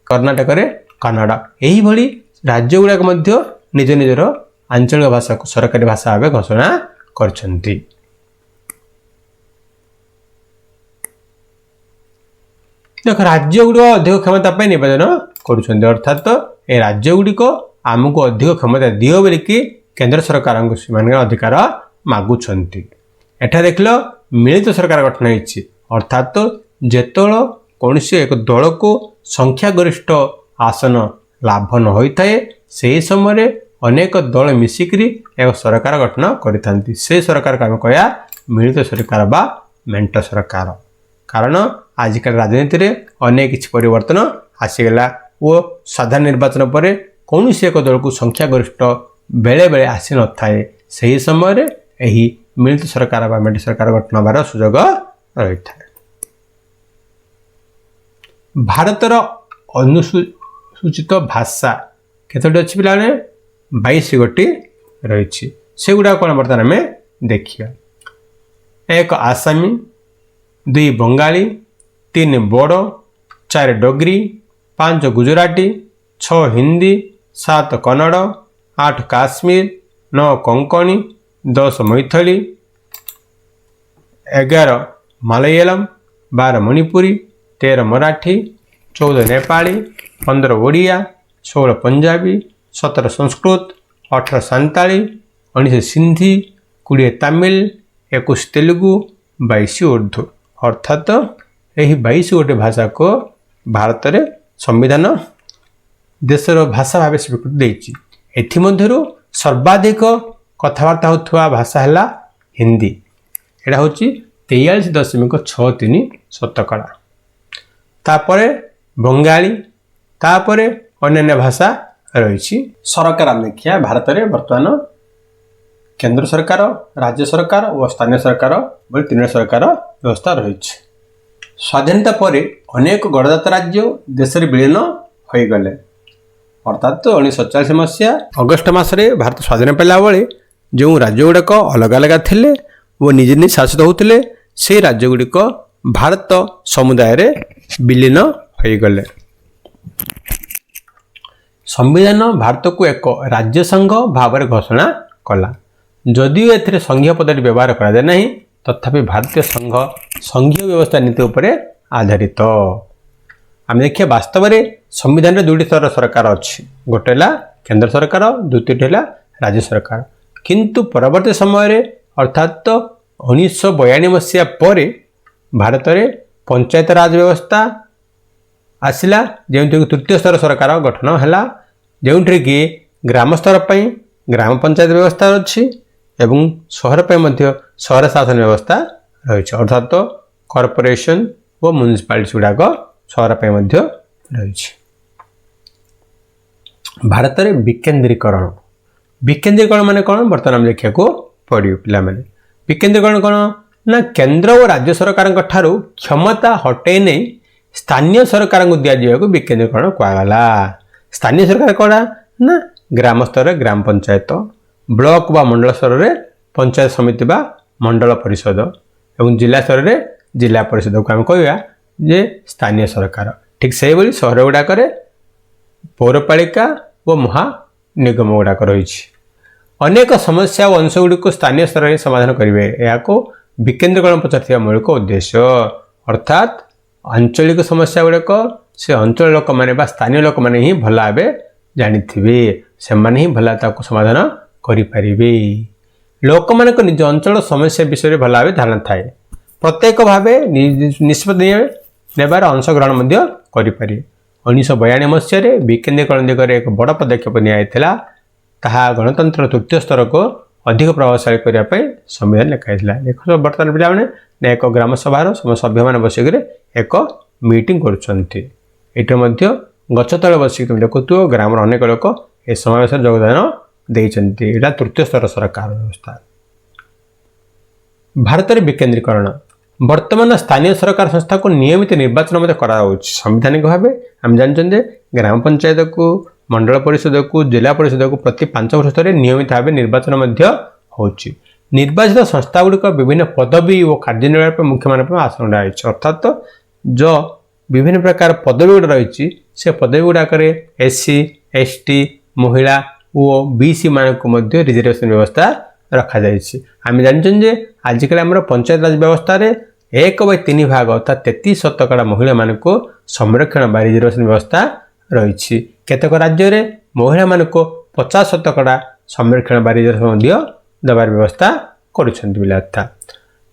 कर्णाटक रे कन्नड़ यही भली राज्य गुड़ाक निज निजर आंचलिक भाषा को सरकारी भाषा भाव घोषणा करछंती। देख राज्य गुड़िक अधिक क्षमता पर निवेदन करुछंती अर्थात ए राज्य गुड़िक आमको अधिक क्षमता दियो बोलिकी केंद्र सरकार अधिकार मागुछंती। एठा देखल मिलित सरकार गठन होइछि अर्थात जेतोल कौन एक दल को संख्यागरिष्ठ आसन लाभ न होता है से समय अनेक दल मिसिकी एक सरकार गठन करिथांती से सरकार को आम कह मिलित सरकार बा मेंट सरकार कारण आजिकल राजनीति रे अनेक किछि परिवर्तन आसीगला वो साधारण निर्वाचन पर कौन एक दल को संख्यागरिष्ठ बेले बेले आसी न थाए से समय यही मिलित सरकार बा मेंट सरकार गठन होबार सुजोग रही था। ଭାରତର ଅନୁସୂଚିତ ଭାଷା କେତୋଟି ଅଛି ପିଲାମାନେ? 22 ଗୋଟି ରହିଛି। ସେଗୁଡ଼ାକ କ'ଣ ବର୍ତ୍ତମାନ ଆମେ ଦେଖିବା। 1 ଆସାମୀ, 2 ବଙ୍ଗାଳୀ, 3 ବୋଡ଼ୋ, 4 ଡୋଗ୍ରୀ, 5 ଗୁଜୁରାଟୀ, 6 ହିନ୍ଦୀ, 7 କନ୍ନଡ଼, 8 କାଶ୍ମୀର, 9 କୋଙ୍କଣୀ, 10 ମୈଥିଳି, 11 ମାଲୟାଲମ, 12 ମଣିପୁରୀ, 13 ମରାଠୀ, 14 ନେପାଳୀ, 15 ଓଡ଼ିଆ, 16 ପଞ୍ଜାବୀ, 17 ସଂସ୍କୃତ, 18 ସାନ୍ତାଳୀ, 19 ସିନ୍ଧି, 20 ତାମିଲ, 21 ତେଲୁଗୁ, 22 ଉର୍ଦ୍ଦୁ। ଅର୍ଥାତ୍ ଏହି 22 ଗୋଟି ଭାଷାକୁ ଭାରତରେ ସମ୍ବିଧାନ ଦେଶର ଭାଷା ଭାବେ ସ୍ୱୀକୃତି ଦେଇଛି। ଏଥିମଧ୍ୟରୁ ସର୍ବାଧିକ କଥାବାର୍ତ୍ତା ହେଉଥିବା ଭାଷା ହେଲା ହିନ୍ଦୀ। ଏଇଟା ହେଉଛି 43.63%। ତାପରେ ବଙ୍ଗାଳୀ, ତାପରେ ଅନ୍ୟାନ୍ୟ ଭାଷା ରହିଛି। ସରକାର ଆମେ ଦେଖିବା ଭାରତରେ ବର୍ତ୍ତମାନ କେନ୍ଦ୍ର ସରକାର, ରାଜ୍ୟ ସରକାର ଓ ସ୍ଥାନୀୟ ସରକାର ବୋଲି 3 ସରକାର ବ୍ୟବସ୍ଥା ରହିଛି। ସ୍ୱାଧୀନତା ପରେ ଅନେକ ଗଣଦାତା ରାଜ୍ୟ ଦେଶରେ ବିଳୀନ ହୋଇଗଲେ। ଅର୍ଥାତ୍ 1947 ମସିହା ଅଗଷ୍ଟ ମାସରେ ଭାରତ ସ୍ୱାଧୀନ ପାଇଲା ବେଳେ ଯେଉଁ ରାଜ୍ୟଗୁଡ଼ିକ ଅଲଗା ଅଲଗା ଥିଲେ ଓ ନିଜେ ନିଜେ ଶାସିତ ହେଉଥିଲେ, ସେହି ରାଜ୍ୟଗୁଡ଼ିକ ଭାରତ ସମୁଦାୟରେ ବିଲୀନ ହୋଇଗଲେ। ସମ୍ବିଧାନ ଭାରତକୁ ଏକ ରାଜ୍ୟ ସଂଘ ଭାବରେ ଘୋଷଣା କଲା। ଯଦିଓ ଏଥିରେ ସଂଘୀୟ ପଦଟି ବ୍ୟବହାର କରାଯାଏ ନାହିଁ, ତଥାପି ଭାରତୀୟ ସଂଘୀୟ ବ୍ୟବସ୍ଥା ନୀତି ଉପରେ ଆଧାରିତ। ଆମେ ଦେଖିବା ବାସ୍ତବରେ ସମ୍ବିଧାନରେ 2ଟି ସ୍ତରର ସରକାର ଅଛି। ଗୋଟେ ହେଲା କେନ୍ଦ୍ର ସରକାର, ଦ୍ୱିତୀୟଟି ହେଲା ରାଜ୍ୟ ସରକାର। କିନ୍ତୁ ପରବର୍ତ୍ତୀ ସମୟରେ ଅର୍ଥାତ୍ 1942 ମସିହା ପରେ ଭାରତରେ ପଞ୍ଚାୟତ ରାଜ ବ୍ୟବସ୍ଥା ଆସିଲା, ଯେଉଁଥିରେ ତୃତୀୟ ସ୍ତର ସରକାର ଗଠନ ହେଲା, ଯେଉଁଥିରେ କି ଗ୍ରାମ ସ୍ତର ପାଇଁ ଗ୍ରାମ ପଞ୍ଚାୟତ ବ୍ୟବସ୍ଥା ଅଛି ଏବଂ ସହର ପାଇଁ ମଧ୍ୟ ସହର ଶାସନ ବ୍ୟବସ୍ଥା ରହିଛି। ଅର୍ଥାତ୍ କର୍ପୋରେସନ ଓ ମ୍ୟୁନିସିପାଲିଟି ଗୁଡ଼ାକ ସହର ପାଇଁ ମଧ୍ୟ ରହିଛି। ଭାରତରେ ବିକେନ୍ଦ୍ରୀକରଣ ମାନେ କ'ଣ ବର୍ତ୍ତମାନ ଆମେ ଦେଖିବାକୁ ପଡ଼ିବ ପିଲାମାନେ। ବିକେନ୍ଦ୍ରୀକରଣ କ'ଣ ନା କେନ୍ଦ୍ର ଓ ରାଜ୍ୟ ସରକାରଙ୍କ ଠାରୁ କ୍ଷମତା ହଟେଇ ନେଇ ସ୍ଥାନୀୟ ସରକାରଙ୍କୁ ଦିଆଯିବାକୁ ବିକେନ୍ଦ୍ରୀକରଣ କୁହାଗଲା। ସ୍ଥାନୀୟ ସରକାର କ'ଣ ନା ଗ୍ରାମ ସ୍ତରରେ ଗ୍ରାମ ପଞ୍ଚାୟତ, ବ୍ଲକ ବା ମଣ୍ଡଳ ସ୍ତରରେ ପଞ୍ଚାୟତ ସମିତି ବା ମଣ୍ଡଳ ପରିଷଦ ଏବଂ ଜିଲ୍ଲା ସ୍ତରରେ ଜିଲ୍ଲା ପରିଷଦକୁ ଆମେ କହିବା ଯେ ସ୍ଥାନୀୟ ସରକାର। ଠିକ୍ ସେହିଭଳି ସହର ଗୁଡ଼ାକରେ ପୌରପାଳିକା ଓ ମହାନିଗମ ଗୁଡ଼ାକ ରହିଛି। ଅନେକ ସମସ୍ୟା ଓ ଅଂଶଗୁଡ଼ିକୁ ସ୍ଥାନୀୟ ସ୍ତରରେ ସମାଧାନ କରିବେ, ଏହାକୁ ବିକେନ୍ଦ୍ରୀକରଣ ପଛରେ ମୌଳିକ ଉଦ୍ଦେଶ୍ୟ। ଅର୍ଥାତ୍ ଆଞ୍ଚଳିକ ସମସ୍ୟା ଗୁଡ଼ିକ ସେ ଅଞ୍ଚଳ ଲୋକମାନେ ବା ସ୍ଥାନୀୟ ଲୋକମାନେ ହିଁ ଭଲ ଭାବେ ଜାଣିଥିବେ, ସେମାନେ ହିଁ ଭଲ ତାକୁ ସମାଧାନ କରିପାରିବେ। ଲୋକମାନଙ୍କ ନିଜ ଅଞ୍ଚଳ ସମସ୍ୟା ବିଷୟରେ ଭଲ ଭାବେ ଧାରଣା ଥାଏ, ପ୍ରତ୍ୟେକ ଭାବେ ନିଷ୍ପତ୍ତି ନେବାର ଅଂଶଗ୍ରହଣ ମଧ୍ୟ କରିପାରିବେ। 1942 ମସିହାରେ ବିକେନ୍ଦ୍ରୀକରଣ ଦିଗରେ ଏକ ବଡ଼ ପଦକ୍ଷେପ ନିଆଯାଇଥିଲା। ତାହା ଗଣତନ୍ତ୍ର ତୃତୀୟ ସ୍ତରକୁ ଅଧିକ ପ୍ରଭାବଶାଳୀ କରିବା ପାଇଁ ସମ୍ବିଧାନ ଲେଖାଯାଇଥିଲା। ବର୍ତ୍ତମାନ ପିଲାମାନେ ଏକ ଗ୍ରାମ ସଭାର ସମସ୍ତ ସଭ୍ୟମାନେ ବସିକରି ଏକ ମିଟିଂ କରୁଛନ୍ତି। ଏଠି ମଧ୍ୟ ଗଛ ତଳେ ବସିକି ତୁମେ ଦେଖୁଥିବ ଗ୍ରାମର ଅନେକ ଲୋକ ଏ ସମାବେଶରେ ଯୋଗଦାନ ଦେଇଛନ୍ତି। ଏଇଟା ତୃତୀୟ ସ୍ତର ସରକାର ବ୍ୟବସ୍ଥା। ଭାରତରେ ବିକେନ୍ଦ୍ରୀକରଣ ବର୍ତ୍ତମାନ ସ୍ଥାନୀୟ ସରକାର ସଂସ୍ଥାକୁ ନିୟମିତ ନିର୍ବାଚନ ମଧ୍ୟ କରାଯାଉଛି। ସାମ୍ବିଧାନିକ ଭାବେ ଆମେ ଜାଣିଛନ୍ତି ଯେ ଗ୍ରାମ ପଞ୍ଚାୟତକୁ, ମଣ୍ଡଳ ପରିଷଦକୁ, ଜିଲ୍ଲା ପରିଷଦକୁ ପ୍ରତି 5 ବର୍ଷରେ ନିୟମିତ ଭାବେ ନିର୍ବାଚନ ମଧ୍ୟ ହେଉଛି। ନିର୍ବାଚିତ ସଂସ୍ଥାଗୁଡ଼ିକ ବିଭିନ୍ନ ପଦବୀ ଓ କାର୍ଯ୍ୟ ନିର୍ବାହ ପାଇଁ ମୁଖ୍ୟମାନଙ୍କ ପାଇଁ ଆସନ ରହିଛି। ଅର୍ଥାତ୍ ଯେଉଁ ବିଭିନ୍ନ ପ୍ରକାର ପଦବୀ ଗୁଡ଼ା ରହିଛି, ସେ ପଦବୀ ଗୁଡ଼ାକରେ SC, ST, ମହିଳା ଓ BC ମାନଙ୍କୁ ମଧ୍ୟ ରିଜର୍ଭେସନ ବ୍ୟବସ୍ଥା ରଖାଯାଇଛି। ଆମେ ଜାଣିଛନ୍ତି ଯେ ଆଜିକାଲି ଆମର ପଞ୍ଚାୟତ ରାଜ ବ୍ୟବସ୍ଥାରେ 1/3 ଭାଗ ଅର୍ଥାତ୍ 33% ମହିଳାମାନଙ୍କୁ ସଂରକ୍ଷଣ ବା ରିଜର୍ଭେସନ ବ୍ୟବସ୍ଥା ରହିଛି। କେତେକ ରାଜ୍ୟରେ ମହିଳାମାନଙ୍କୁ 50% ସଂରକ୍ଷଣ ବା ରିଜର୍ଭେସନ ମଧ୍ୟ ଦେବାର ବ୍ୟବସ୍ଥା କରୁଛନ୍ତି।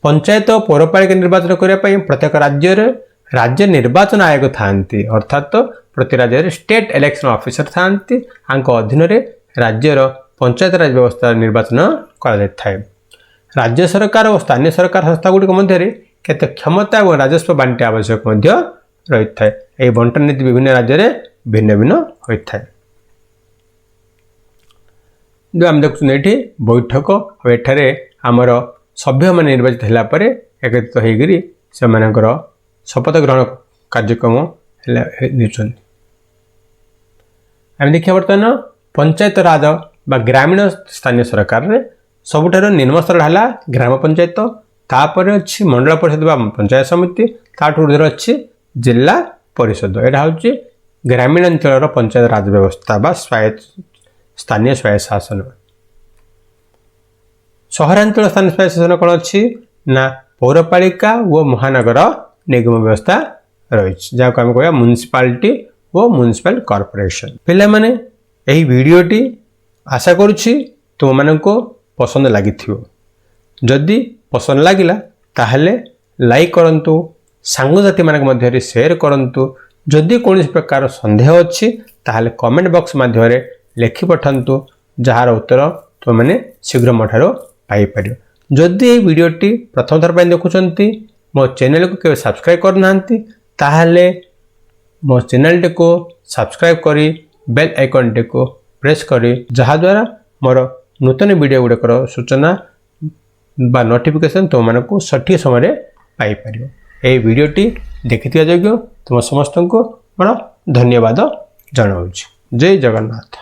ପଞ୍ଚାୟତ ଓ ପୌରପାଳିକା ନିର୍ବାଚନ କରିବା ପାଇଁ ପ୍ରତ୍ୟେକ ରାଜ୍ୟରେ ରାଜ୍ୟ ନିର୍ବାଚନ ଆୟୋଗ ଥାନ୍ତି। ଅର୍ଥାତ୍ ପ୍ରତି ରାଜ୍ୟରେ ଷ୍ଟେଟ୍ ଇଲେକ୍ସନ ଅଫିସର ଥାନ୍ତି। ଆଙ୍କ ଅଧୀନରେ ରାଜ୍ୟର ପଞ୍ଚାୟତ ରାଜ ବ୍ୟବସ୍ଥା ନିର୍ବାଚନ କରାଯାଇଥାଏ। ରାଜ୍ୟ ସରକାର ଓ ସ୍ଥାନୀୟ ସରକାର ସଂସ୍ଥାଗୁଡ଼ିକ ମଧ୍ୟରେ କେତେ କ୍ଷମତା ଏବଂ ରାଜସ୍ୱ ବାଣ୍ଟି ଆବଶ୍ୟକ ମଧ୍ୟ ରହିଥାଏ। ଏହି ବଣ୍ଟନ ନୀତି ବିଭିନ୍ନ ରାଜ୍ୟରେ ଭିନ୍ନ ଭିନ୍ନ ହୋଇଥାଏ। ଯେଉଁ ଆମେ ଦେଖୁଛନ୍ତି ଏଠି ବୈଠକ, ଏଠାରେ ଆମର ସଭ୍ୟମାନେ ନିର୍ବାଚିତ ହେଲା ପରେ ଏକତ୍ରିତ ହୋଇକରି ସେମାନଙ୍କର ଶପଥ ଗ୍ରହଣ କାର୍ଯ୍ୟକ୍ରମ देउछन्ति। आम देखिए बर्तमान पंचायत राज बा ग्रामीण स्थानीय सरकार रे सबुठारो निम्न स्तर है ग्राम पंचायत, तापर अच्छी मंडल परिषद बा पंचायत समिति, ताठू ऊर्ध्वर अच्छी जिला परिषद। यहाँ हूँ ग्रामीण अंचल पंचायत राज व्यवस्था बा स्थानीय स्वायत्त शासन। सहरांचल स्थानीय स्वायत्त शासन कौन अच्छी ना पौरपालिका व महानगर निगम व्यवस्था रही, जहाँ आम कह म्युनिसिपालिटी व म्युनिसिपल कॉर्पोरेशन। पिला माने यही वीडियोटी आशा करुछि तुम मानको पसंद लगी। जदि पसंद लगिला ताहले लाइक करंतु, सांगसाथी मानक मध्य शेयर करंतु। जदि कौन प्रकार संदेह अच्छी ताहले कमेंट बॉक्स माध्यम लिखि पठांतु, जार उत्तर तुम मैंने शीघ्र मोठारो पाई परियो। जदि ये वीडियोटी प्रथम थर पर देखुचंती, मो चैनल को केवल सब्सक्राइब करना ताहले मो चैनल टी को सब्सक्राइब करी बेल आइकन टी को प्रेस करी, जहा द्वारा मोर नूतन वीडियो गुड़िकर सूचना बा नोटिफिकेशन तुम मानक सठिक समय पाई परियो। ए वीडियोटी देखिथिया जोग्य तुम समस्त को बड़ा धन्यवाद जनाऊँ। जय जगन्नाथ।